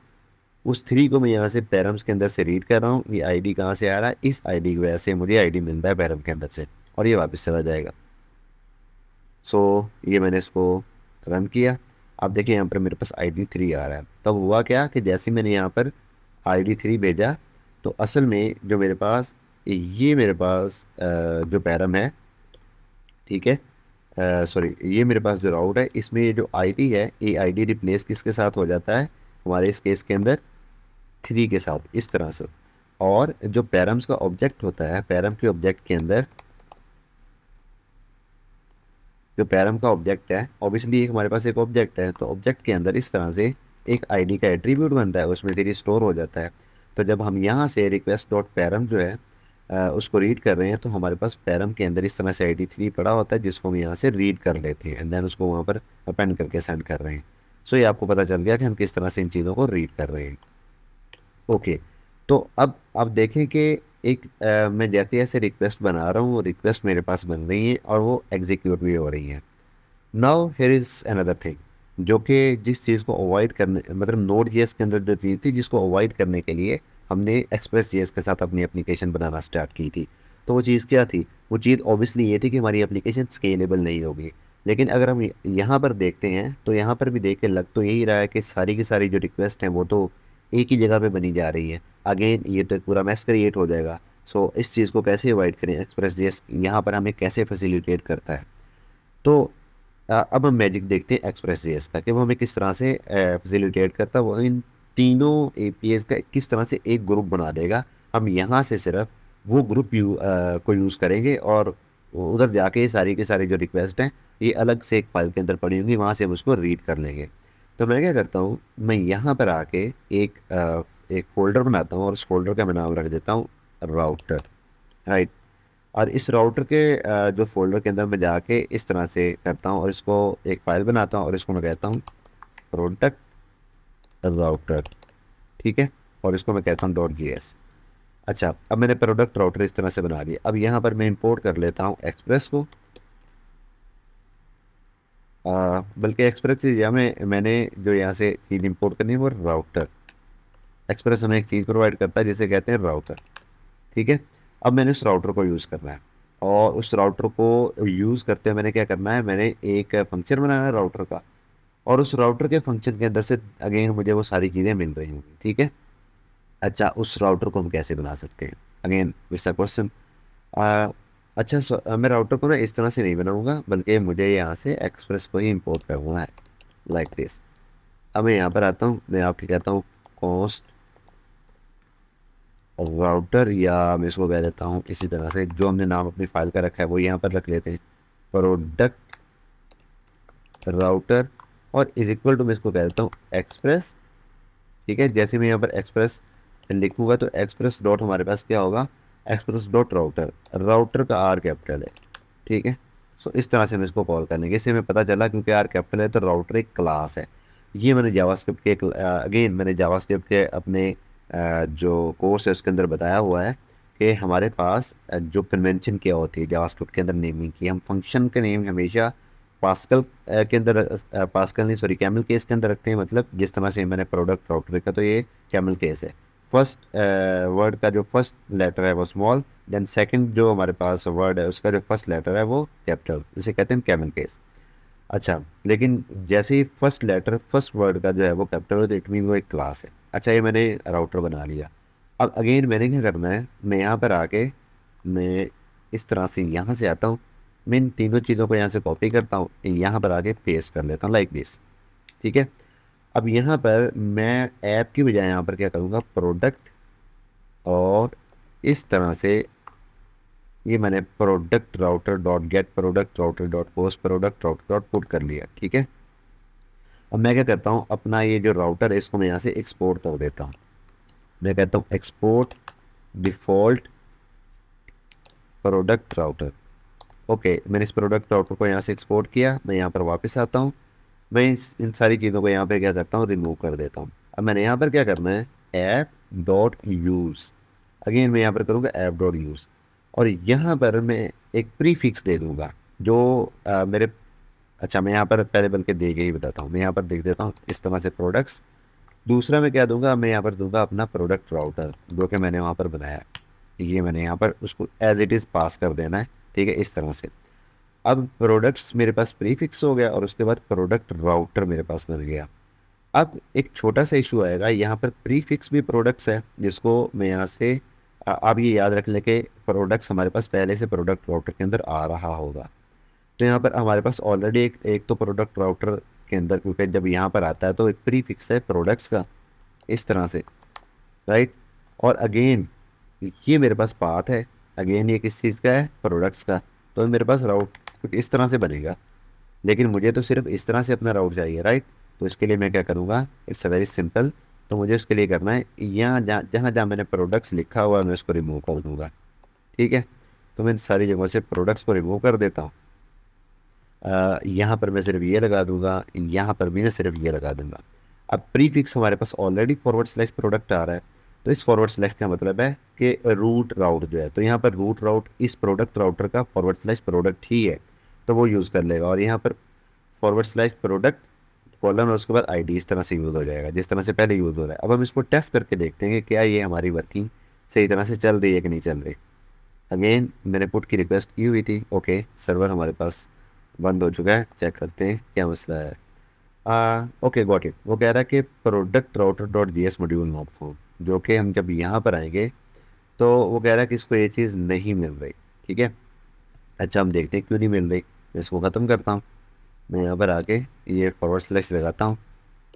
उस 3 को मैं यहाँ से पैरम्स के अंदर से रीड कर रहा हूँ। ये आईडी कहाँ से आ रहा है, इस आईडी की वजह से मुझे आईडी मिल रहा है पैरम के अंदर से, और ये वापस चला जाएगा। सो ये मैंने इसको रन किया। अब देखिए यहाँ पर मेरे पास आईडी 3 आ रहा है। तब हुआ क्या कि जैसे मैंने यहाँ पर आईडी 3 भेजा, तो असल में जो मेरे पास ये मेरे पास जो पैरम है, ठीक है, सॉरी ये मेरे पास जो राउट है, इसमें ये जो आईडी है, ये आईडी रिप्लेस किसके साथ हो जाता है, हमारे इस केस के अंदर 3 के साथ, इस तरह से। और जो पैरम्स का ऑब्जेक्ट होता है, पैरम के ऑब्जेक्ट के अंदर जो पैरम का ऑब्जेक्ट है, ऑब्वियसली एक हमारे पास एक ऑब्जेक्ट है, तो ऑब्जेक्ट के अंदर इस तरह से एक आईडी का एट्रीब्यूट बनता है, उसमें 3 स्टोर हो जाता है। तो जब हम यहाँ से रिक्वेस्ट डॉट पैरम जो है उसको रीड कर रहे हैं, तो हमारे पास पैरम के अंदर इस तरह से आईडी 3 पड़ा होता है, जिसको हम यहाँ से रीड कर लेते हैं, एंड देन उसको वहाँ पर अपेंड करके सेंड कर रहे हैं। सो ये आपको पता चल गया कि हम किस तरह से इन चीज़ों को रीड कर रहे हैं। ओके, तो अब आप देखें कि एक मैं जैसे जैसे रिक्वेस्ट बना रहा हूँ, रिक्वेस्ट मेरे पास बन रही हैं और वो एग्जीक्यूट भी हो रही हैं। Now here is another thing, जो कि जिस चीज़ को अवॉइड करने, मतलब नोड जेएस के अंदर जो चीज़ थी जिसको अवॉइड करने के लिए हमने एक्सप्रेस जेएस के साथ अपनी एप्लीकेशन बनाना स्टार्ट की थी। तो वो चीज़ क्या थी? वो चीज़ ऑब्वियसली ये थी कि हमारी एप्लीकेशन स्केलेबल नहीं होगी। लेकिन अगर हम यहाँ पर देखते हैं तो यहाँ पर भी देख के लग तो यही रहा है कि सारी की सारी जो रिक्वेस्ट हैं वो तो एक ही जगह पे बनी जा रही है। अगेन ये तो एक पूरा मैस क्रिएट हो जाएगा। सो इस चीज़ को कैसे अवॉइड करें? एक्सप्रेस जेएस यहाँ पर हमें कैसे फैसिलिटेट करता है? तो अब हम मैजिक देखते हैं एक्सप्रेस जेएस का कि वो हमें किस तरह से फैसिलिटेट करता है। वो इन तीनों एपीआईज़ का किस तरह से एक ग्रुप बना देगा। हम यहाँ से सिर्फ वो ग्रुप को यूज़ करेंगे और उधर जाके सारी की सारी जो रिक्वेस्ट हैं ये अलग से एक फाइल के अंदर पड़ी होंगी, वहाँ से हम उसको रीड कर लेंगे। तो मैं क्या करता हूँ, मैं यहाँ पर आके एक फ़ोल्डर बनाता हूँ और उस फ़ोल्डर का मैं नाम रख देता हूँ राउटर, राइट। और इस राउटर के जो फ़ोल्डर के अंदर मैं जाके इस तरह से करता हूँ और इसको एक फ़ाइल बनाता हूँ और इसको मैं कहता हूँ प्रोडक्ट राउटर, ठीक है। और इसको मैं कहता हूँ डॉट जी एस। अच्छा, अब मैंने प्रोडक्ट राउटर इस तरह से बना लिया। अब यहाँ पर मैं इंपोर्ट कर लेता हूँ एक्सप्रेस को। बल्कि एक्सप्रेस की जगह में मैंने जो यहाँ से चीज़ इंपोर्ट करनी है वो राउटर। एक्सप्रेस हमें एक चीज़ प्रोवाइड करता है जिसे कहते हैं राउटर, ठीक है। अब मैंने उस राउटर को यूज़ करना है और उस राउटर को यूज़ करते हुए मैंने क्या करना है, मैंने एक फंक्शन बनाना है राउटर का और उस राउटर के फंक्शन के अंदर से अगेन मुझे वो सारी चीज़ें मिल रही होंगी, ठीक है। अच्छा, उस राउटर को हम कैसे बना सकते हैं? Again it's a question. अच्छा, मैं राउटर को ना इस तरह से नहीं बनाऊंगा, बल्कि मुझे यहाँ से एक्सप्रेस को ही इंपोर्ट करना है, लाइक दिस। अब मैं यहाँ पर आता हूँ, मैं आपके कहता हूँ कॉस्ट राउटर, या मैं इसको कह देता हूँ इसी तरह से जो हमने नाम अपनी फाइल का रखा है वो यहाँ पर रख लेते हैं, प्रोडक्ट राउटर। और इज इक्वल टू मैं इसको कह देता हूँ एक्सप्रेस, ठीक है। जैसे मैं यहाँ पर एक्सप्रेस लिखूंगा तो एक्सप्रेस डॉट हमारे पास क्या होगा, एक्सप्रेस डॉट राउटर। राउटर का आर कैपिटल है, ठीक है। सो इस तरह से हम इसको कॉल कर लेंगे। इससे हमें पता चला क्योंकि आर कैपिटल है तो राउटर एक क्लास है। ये मैंने जावास्क्रिप्ट के अगेन मैंने जावास्क्रिप्ट के अपने जो कोर्स है उसके अंदर बताया हुआ है कि हमारे पास जो कन्वेंशन क्या होती है जावास्क्रिप्ट के अंदर नेमिंग की, हम फंक्शन का नेम हमेशा पास्कल के अंदर पास्कल नहीं सॉरी कैमल केस के अंदर रखते हैं। मतलब जिस तरह से मैंने प्रोडक्ट राउटर का, तो ये कैमल केस है। फर्स्ट वर्ड का जो फर्स्ट लेटर है वो स्मॉल, देन सेकंड जो हमारे पास वर्ड है उसका जो फर्स्ट लेटर है वो कैपिटल, जिसे कहते हैं कैमल केस। अच्छा, लेकिन जैसे ही फर्स्ट लेटर फर्स्ट वर्ड का जो है वो कैपिटल हो तो इट मीन वो एक क्लास है। अच्छा, ये मैंने राउटर बना लिया। अब अगेन मैंने क्या करना है, मैं यहाँ पर आके मैं इस तरह से यहाँ से आता हूँ, मैं इन तीनों चीज़ों को यहाँ से कॉपी करता हूँ, यहाँ पर आके पेस्ट कर लेता हूँ लाइक दिस, ठीक है। अब यहाँ पर मैं ऐप की बजाय यहाँ पर क्या करूँगा, प्रोडक्ट, और इस तरह से ये मैंने product router dot gate product router dot post product router dot put कर लिया, ठीक है। अब मैं क्या करता हूँ, अपना ये जो राउटर है इसको मैं यहाँ से एक्सपोर्ट कर देता हूँ। मैं कहता हूँ export default product router. Okay, मैंने इस प्रोडक्ट राउटर को यहाँ से एक्सपोर्ट किया। मैं यहाँ पर वापस आता हूँ, मैं इन सारी चीज़ों को यहाँ पे क्या करता हूँ, रिमूव कर देता हूँ। अब मैंने यहाँ पर क्या करना है, ऐप डॉट यूज़। अगेन मैं यहाँ पर करूँगा ऐप डॉट यूज़ और यहाँ पर मैं एक प्रीफिक्स दे दूँगा जो मेरे, अच्छा मैं यहाँ पर पहले बल्कि दे के ही बताता हूँ। मैं यहाँ पर देख देता हूँ इस तरह से प्रोडक्ट्स। दूसरा मैं क्या दूंगा, मैं यहाँ पर दूंगा अपना प्रोडक्ट राउटर जो कि मैंने वहाँ पर बनाया है। ये मैंने यहाँ पर उसको एज इट इज़ पास कर देना है, ठीक है, इस तरह से। अब प्रोडक्ट्स मेरे पास प्रीफिक्स हो गया और उसके बाद प्रोडक्ट राउटर मेरे पास बन गया। अब एक छोटा सा इशू आएगा, यहाँ पर प्रीफिक्स भी प्रोडक्ट्स है जिसको मैं यहाँ से आप ये याद रख लें कि प्रोडक्ट्स हमारे पास पहले से प्रोडक्ट राउटर के अंदर आ रहा होगा। तो यहाँ पर हमारे पास ऑलरेडी एक एक तो प्रोडक्ट राउटर के अंदर, क्योंकि जब यहाँ पर आता है तो एक प्रीफिक्स है प्रोडक्ट्स का इस तरह से, राइट। और अगेन ये मेरे पास पाथ है, अगेन ये किस चीज़ का है, प्रोडक्ट्स का। तो मेरे पास राउट कुछ इस तरह से बनेगा, लेकिन मुझे तो सिर्फ इस तरह से अपना राउट चाहिए, राइट। तो इसके लिए मैं क्या करूँगा, इट्स अ वेरी सिंपल। तो मुझे उसके लिए करना है, यहाँ जहाँ जहाँ जहाँ मैंने प्रोडक्ट्स लिखा हुआ है मैं उसको रिमूव कर दूँगा, ठीक है। तो मैं इन सारी जगहों से प्रोडक्ट्स को रिमूव कर देता हूँ। यहाँ पर मैं सिर्फ ये लगा दूंगा, यहाँ पर भी मैं सिर्फ ये लगा दूंगा। अब प्रीफिक्स हमारे पास ऑलरेडी फॉरवर्ड स्लैश प्रोडक्ट आ रहा है, तो इस फॉरवर्ड स्लैश का मतलब है कि रूट राउट जो है, तो यहाँ पर रूट राउट इस प्रोडक्ट राउटर का फॉरवर्ड स्लैश प्रोडक्ट ही है, तो वो यूज़ कर लेगा। और यहाँ पर फॉरवर्ड स्लैश प्रोडक्ट कॉलन और उसके बाद आईडी इस तरह से यूज़ हो जाएगा जिस तरह से पहले यूज़ हो रहा है। अब हम इसको टेस्ट करके देखते हैं कि क्या ये हमारी वर्किंग सही तरह से चल रही है कि नहीं चल रही। अगेन मैंने पुट की रिक्वेस्ट की हुई थी। ओके, सर्वर हमारे पास बंद हो चुका है, चेक करते हैं क्या मसला है। Okay got it. वो कह रहा है कि product router dot G S module not found, जो कि हम जब यहाँ पर आएंगे तो वो कह रहा है कि इसको ये चीज़ नहीं मिल रही। ठीक है, अच्छा हम देखते हैं क्यों नहीं मिल रही। मैं इसको ख़त्म करता हूँ, मैं यहाँ पर आके ये फॉरवर्ड स्लैश लगाता हूँ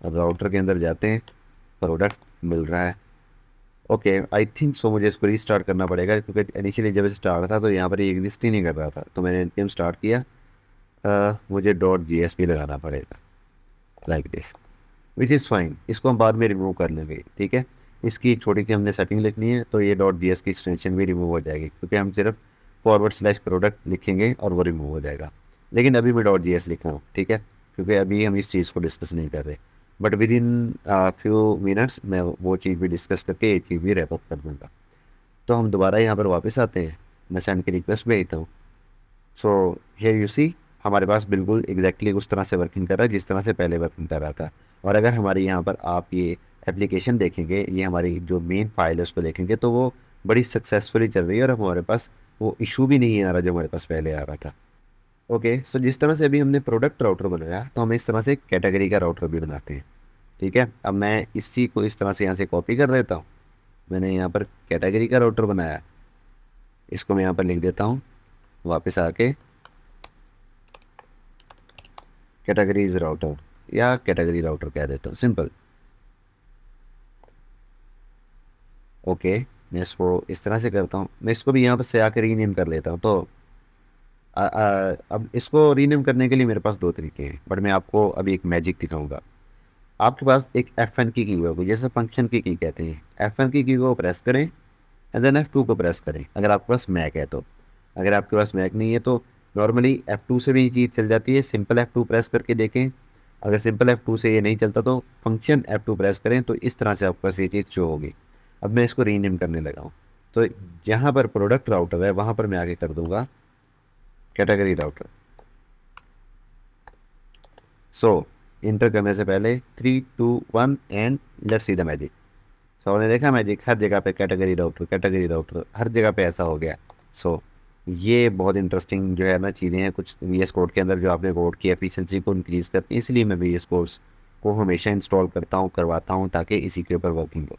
और राउटर के अंदर जाते हैं, प्रोडक्ट मिल रहा है। ओके आई थिंक सो मुझे इसको रीस्टार्ट करना पड़ेगा, क्योंकि इनिशियली जब स्टार्ट था तो यहाँ पर ये एग्जिस्ट ही नहीं कर रहा था, तो मैंने npm स्टार्ट किया। मुझे डॉट जी एस पी लगाना पड़ेगा like this, which is fine. इसको हम बाद में रिमूव कर लेंगे। ठीक है, इसकी छोटी सी हमने सेटिंग लिखनी है, तो ये डॉट जी एस की एक्सटेंशन भी रिमूव हो जाएगी, क्योंकि हम सिर्फ फॉरवर्ड स्लैश प्रोडक्ट लिखेंगे और वो रिमूव हो जाएगा। लेकिन अभी मैं डॉट जी एस लिख रहा हूँ, ठीक है, क्योंकि अभी हम इस चीज़ को डिस्कस नहीं कर रहे। But with in few minutes मैं वो चीज़ भी डिस्कस करके ये चीज़ भी रैप अप कर दूँगा। तो हम दोबारा यहाँ पर वापस आते हैं, मैं सेंड की रिक्वेस्ट भेजता हूँ। सो हियर यू सी हमारे पास बिल्कुल एग्जैक्टली उस तरह से वर्किंग कर रहा है जिस तरह से पहले वर्किंग कर रहा था। और अगर हमारे यहाँ पर आप ये एप्लीकेशन देखेंगे, ये हमारी जो मेन फाइल है उसको देखेंगे, तो वो बड़ी सक्सेसफुली चल रही है और हमारे पास वो इशू भी नहीं आ रहा जो हमारे पास पहले आ रहा था। ओके, सो जिस तरह से अभी हमने प्रोडक्ट राउटर बनाया, तो हम इस तरह से कैटेगरी का राउटर भी बनाते हैं। ठीक है, अब मैं इस चीज़ को इस तरह से यहाँ से कॉपी कर देता हूँ। मैंने यहाँ पर कैटेगरी का राउटर बनाया, इसको मैं यहाँ पर लिख देता हूँ, वापस आके कैटेगरीज राउटर या कैटेगरी राउटर कह देता हूँ, सिंपल। ओके, मैं इसको इस तरह से करता हूँ। मैं इसको भी यहाँ पर से आकर रीनेम कर लेता हूँ। तो अब इसको रीनेम करने के लिए मेरे पास दो तरीके हैं, बट मैं आपको अभी एक मैजिक दिखाऊंगा। आपके पास एक F1 की होगी, जैसे फंक्शन की कहते हैं। F1 की को प्रेस करें एंड देन F2 को प्रेस करें अगर आपके पास मैक है तो। अगर आपके पास मैक नहीं है तो नॉर्मली F2 से भी ये चीज़ चल जाती है, सिंपल F2 प्रेस करके देखें। अगर सिंपल F2 से ये नहीं चलता तो फंक्शन F2 प्रेस करें, तो इस तरह से आपके पास ये चीज़ शो होगी। अब मैं इसको रीनेम करने लगा हूँ, तो जहाँ पर प्रोडक्ट राउटर है वहाँ पर मैं आगे कर दूंगा कैटेगरी राउटर। सो इंटर करने से पहले 3 2 1 and let's see the magic. So आपने देखा मैजिक, हर जगह पे कैटेगरी राउटर हर जगह पे ऐसा हो गया। सो ये बहुत इंटरेस्टिंग जो है ना चीज़ें हैं कुछ वी एस कोड के अंदर, जो आपने कोड की एफिशिएंसी को इंक्रीज़ करती है। इसलिए मैं वी एस कोर्स को हमेशा इंस्टॉल करता हूँ, करवाता हूँ, ताकि इसी के ऊपर वर्किंग हो।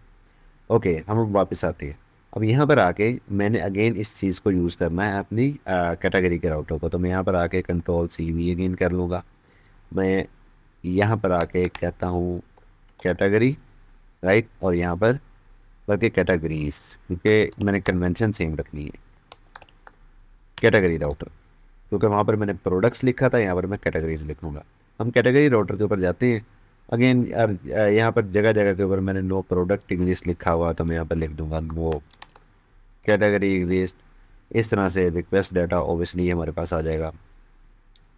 ओके, हम अब वापस आते हैं। अब यहाँ पर आके मैंने अगेन इस चीज़ को यूज़ करना है अपनी कैटेगरी के राउटर को, तो मैं यहाँ पर आके कंट्रोल सी वी अगेन कर लूँगा। मैं यहाँ पर आके कहता हूँ कैटेगरी, राइट, और यहाँ पर बल्कि कैटेगरीज, क्योंकि मैंने कन्वेंशन सेम रखनी है, कैटेगरी राउटर, क्योंकि वहाँ पर मैंने प्रोडक्ट्स लिखा था, यहाँ पर मैं कैटेगरीज लिखूँगा। हम कैटेगरी राउटर के ऊपर जाते हैं। अगेन यार यहाँ पर जगह जगह के ऊपर मैंने नो प्रोडक्ट इंग्लिश लिखा हुआ, तो मैं यहाँ पर लिख दूँगा नो कैटेगरी एग्जिस्ट। इस तरह से रिक्वेस्ट डाटा ओबियसली हमारे पास आ जाएगा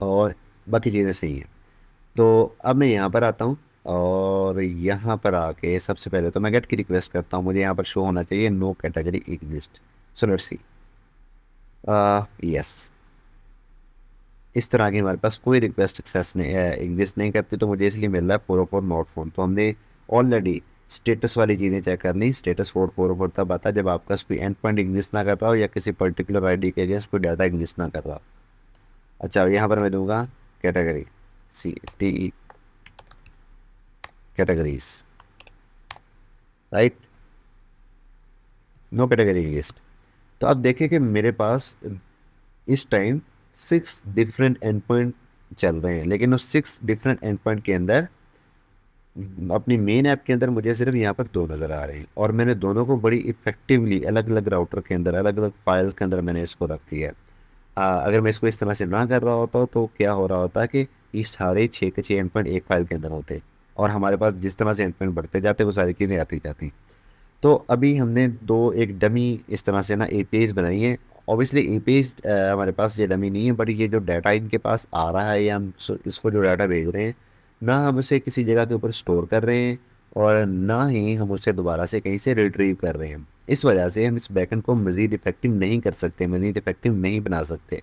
और बाकी चीज़ें सही हैं। तो अब मैं यहाँ पर आता हूँ और यहाँ पर आके सबसे पहले तो मैं गेट की रिक्वेस्ट करता हूँ। मुझे यहाँ पर शो होना चाहिए no category exist. So let's see, yes, इस तरह की हमारे पास कोई रिक्वेस्ट एक्सेस नहीं एग्जिस्ट नहीं करती, तो मुझे इसलिए मिल रहा है 404 नॉट फोन। तो हमने ऑलरेडी स्टेटस वाली चीज़ें चेक कर ली। स्टेटस 404 तब आता है जब आपका कोई एंड पॉइंट एग्जिस्ट ना कर रहा हो या किसी पर्टिकुलर आईडी के अगेंस्ट कोई डाटा एग्जिस्ट ना कर रहा हो। अच्छा, यहाँ पर मैं दूंगा category CTE categories, right, no category list. तो अब देखें कि मेरे पास इस टाइम 6 डिफरेंट एंड पॉइंट चल रहे हैं, लेकिन उस 6 डिफरेंट एंड पॉइंट के अंदर अपनी मेन ऐप के अंदर मुझे सिर्फ यहाँ पर 2 नज़र आ रहे हैं, और मैंने दोनों को बड़ी इफेक्टिवली अलग अलग राउटर के अंदर अलग अलग फाइल्स के अंदर मैंने इसको रख दिया है। अगर मैं इसको इस तरह से ना कर रहा होता तो क्या हो रहा होता कि ये सारे 6 के 6 एंड पॉइंट एक फाइल के अंदर होते, और हमारे पास जिस तरह से एंड पॉइंट बढ़ते जाते वो सारी चीज़ें आती जाती। तो अभी हमने दो एक डमी इस तरह से ना एपीआईज बनाई है। ऑब्वियसली एपीआईज हमारे पास ये डमी नहीं है, बट ये जो डाटा इनके पास आ रहा है या हम इसको जो डाटा भेज रहे हैं, ना हम उसे किसी जगह के ऊपर स्टोर कर रहे हैं, और ना ही हम उसे दोबारा से कहीं से रिट्रीव कर रहे हैं। इस वजह से हम इस बैकएंड को मज़ीद इफेक्टिव नहीं कर सकते, मज़ीद इफेक्टिव नहीं बना सकते।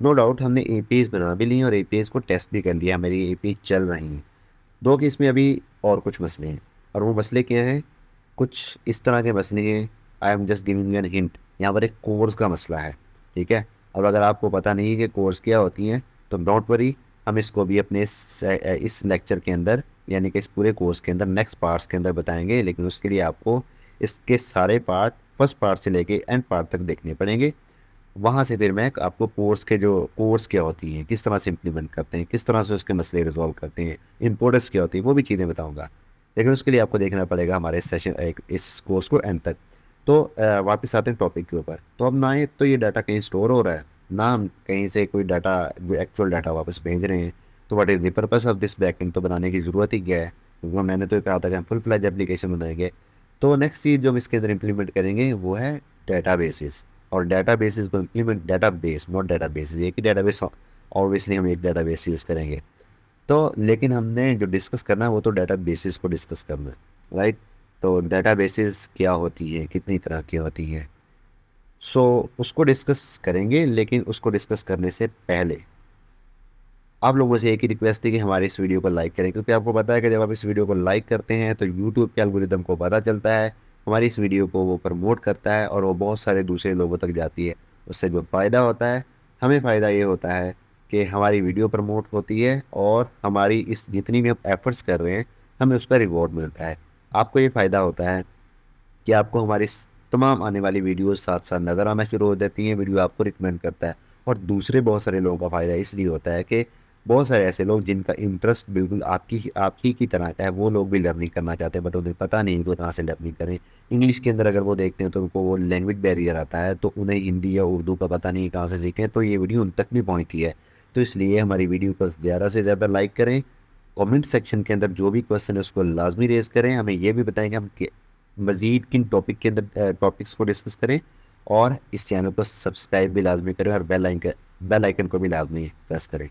नो डाउट हमने एपीआईज़ बना भी ली हैं और एपीआईज़ को टेस्ट भी कर लिया, हमारी एपीआई चल रही हैं। दो केस में अभी और कुछ मसले हैं, और वो मसले क्या हैं? कुछ इस तरह के मसले हैं। I am just giving an hint. यहाँ पर एक कोर्स का मसला है, ठीक है? और अगर आपको पता नहीं है कि कोर्स क्या होती हैं, तो डोंट वरी, हम इसको भी अपने इस लेक्चर के अंदर, यानी कि इस पूरे कोर्स के अंदर नेक्स्ट पार्ट्स के अंदर बताएंगे। लेकिन उसके लिए आपको इसके सारे पार्ट, फर्स्ट पार्ट से लेके एंड पार्ट तक देखने पड़ेंगे। वहाँ से फिर मैं आपको कोर्स क्या होती हैं, किस तरह से इम्प्लीमेंट करते हैं, किस तरह से उसके मसले रिजॉल्व करते हैं, इंपॉर्टेंस क्या होती है, वो भी चीज़ें बताऊँगा। लेकिन उसके लिए आपको देखना पड़ेगा हमारे इस कोर्स को एंड तक। तो वापस आते हैं टॉपिक के ऊपर। तो अब ना तो ये डाटा कहीं स्टोर हो रहा है, ना हम कहीं से कोई डाटा, जो एक्चुअल डाटा वापस भेज रहे हैं। तो what is the purpose of this backend? तो बनाने की ज़रूरत ही क्या है? क्योंकि मैंने तो कहा था कि हम फुल फ्लैज एप्लीकेशन बनाएंगे। तो नेक्स्ट चीज़ जो हम इसके अंदर इम्प्लीमेंट करेंगे वो है डेटाबेसेस। और डेटाबेसेस को इम्प्लीमेंट, डेटाबेस नॉट डेटाबेसेस, एक ही डेटाबेस, ऑब्वियसली हम एक डेटाबेस यूज़ करेंगे। तो लेकिन हमने जो डिस्कस करना है वो तो डेटाबेसेस को डिस्कस करना है, राइट? तो डेटाबेसेस क्या होती है, कितनी तरह की होती हैं, सो उसको डिस्कस करेंगे। लेकिन उसको डिस्कस करने से पहले आप लोगों से एक ही रिक्वेस्ट थी कि हमारे इस वीडियो को लाइक करें, क्योंकि आपको पता है कि जब आप इस वीडियो को लाइक करते हैं तो यूट्यूब के एल्गोरिदम को पता चलता है, हमारी इस वीडियो को वो प्रमोट करता है और वो बहुत सारे दूसरे लोगों तक जाती है। उससे जो फ़ायदा होता है, हमें फ़ायदा ये होता है कि हमारी वीडियो प्रमोट होती है और हमारी इस जितनी भी हम एफ़र्ट्स कर रहे हैं, हमें उसका रिवॉर्ड मिलता है। आपको ये फ़ायदा होता है कि आपको हमारी तमाम आने वाली वीडियोस साथ-साथ नज़र आना शुरू हो जाती हैं, वीडियो आपको रिकमेंड करता है। और दूसरे बहुत सारे लोगों का फ़ायदा इसलिए होता है कि बहुत सारे ऐसे लोग जिनका इंटरेस्ट बिल्कुल आप ही की तरह का है, वो लोग भी लर्निंग करना चाहते हैं, बट उन्हें पता नहीं कि वो कहाँ से लर्निंग करें। इंग्लिश के अंदर अगर वो देखते हैं तो उनको वो लैंग्वेज बैरियर आता है, तो उन्हें हिंदी या उर्दू का पता नहीं कहाँ से सीखें, तो ये वीडियो उन तक भी पहुँचती है। तो इसलिए हमारी वीडियो को ज़्यादा से ज़्यादा लाइक करें, कमेंट सेक्शन के अंदर जो भी क्वेश्चन है उसको लाज़मी रेज़ करें, हमें ये भी बताएँ कि हम मज़ीद किन टॉपिक के अंदर टॉपिक्स को डिस्कस करें, और इस चैनल को सब्सक्राइब भी लाज़मी करें और बेल आइकन को भी लाज़मी प्रेस करें।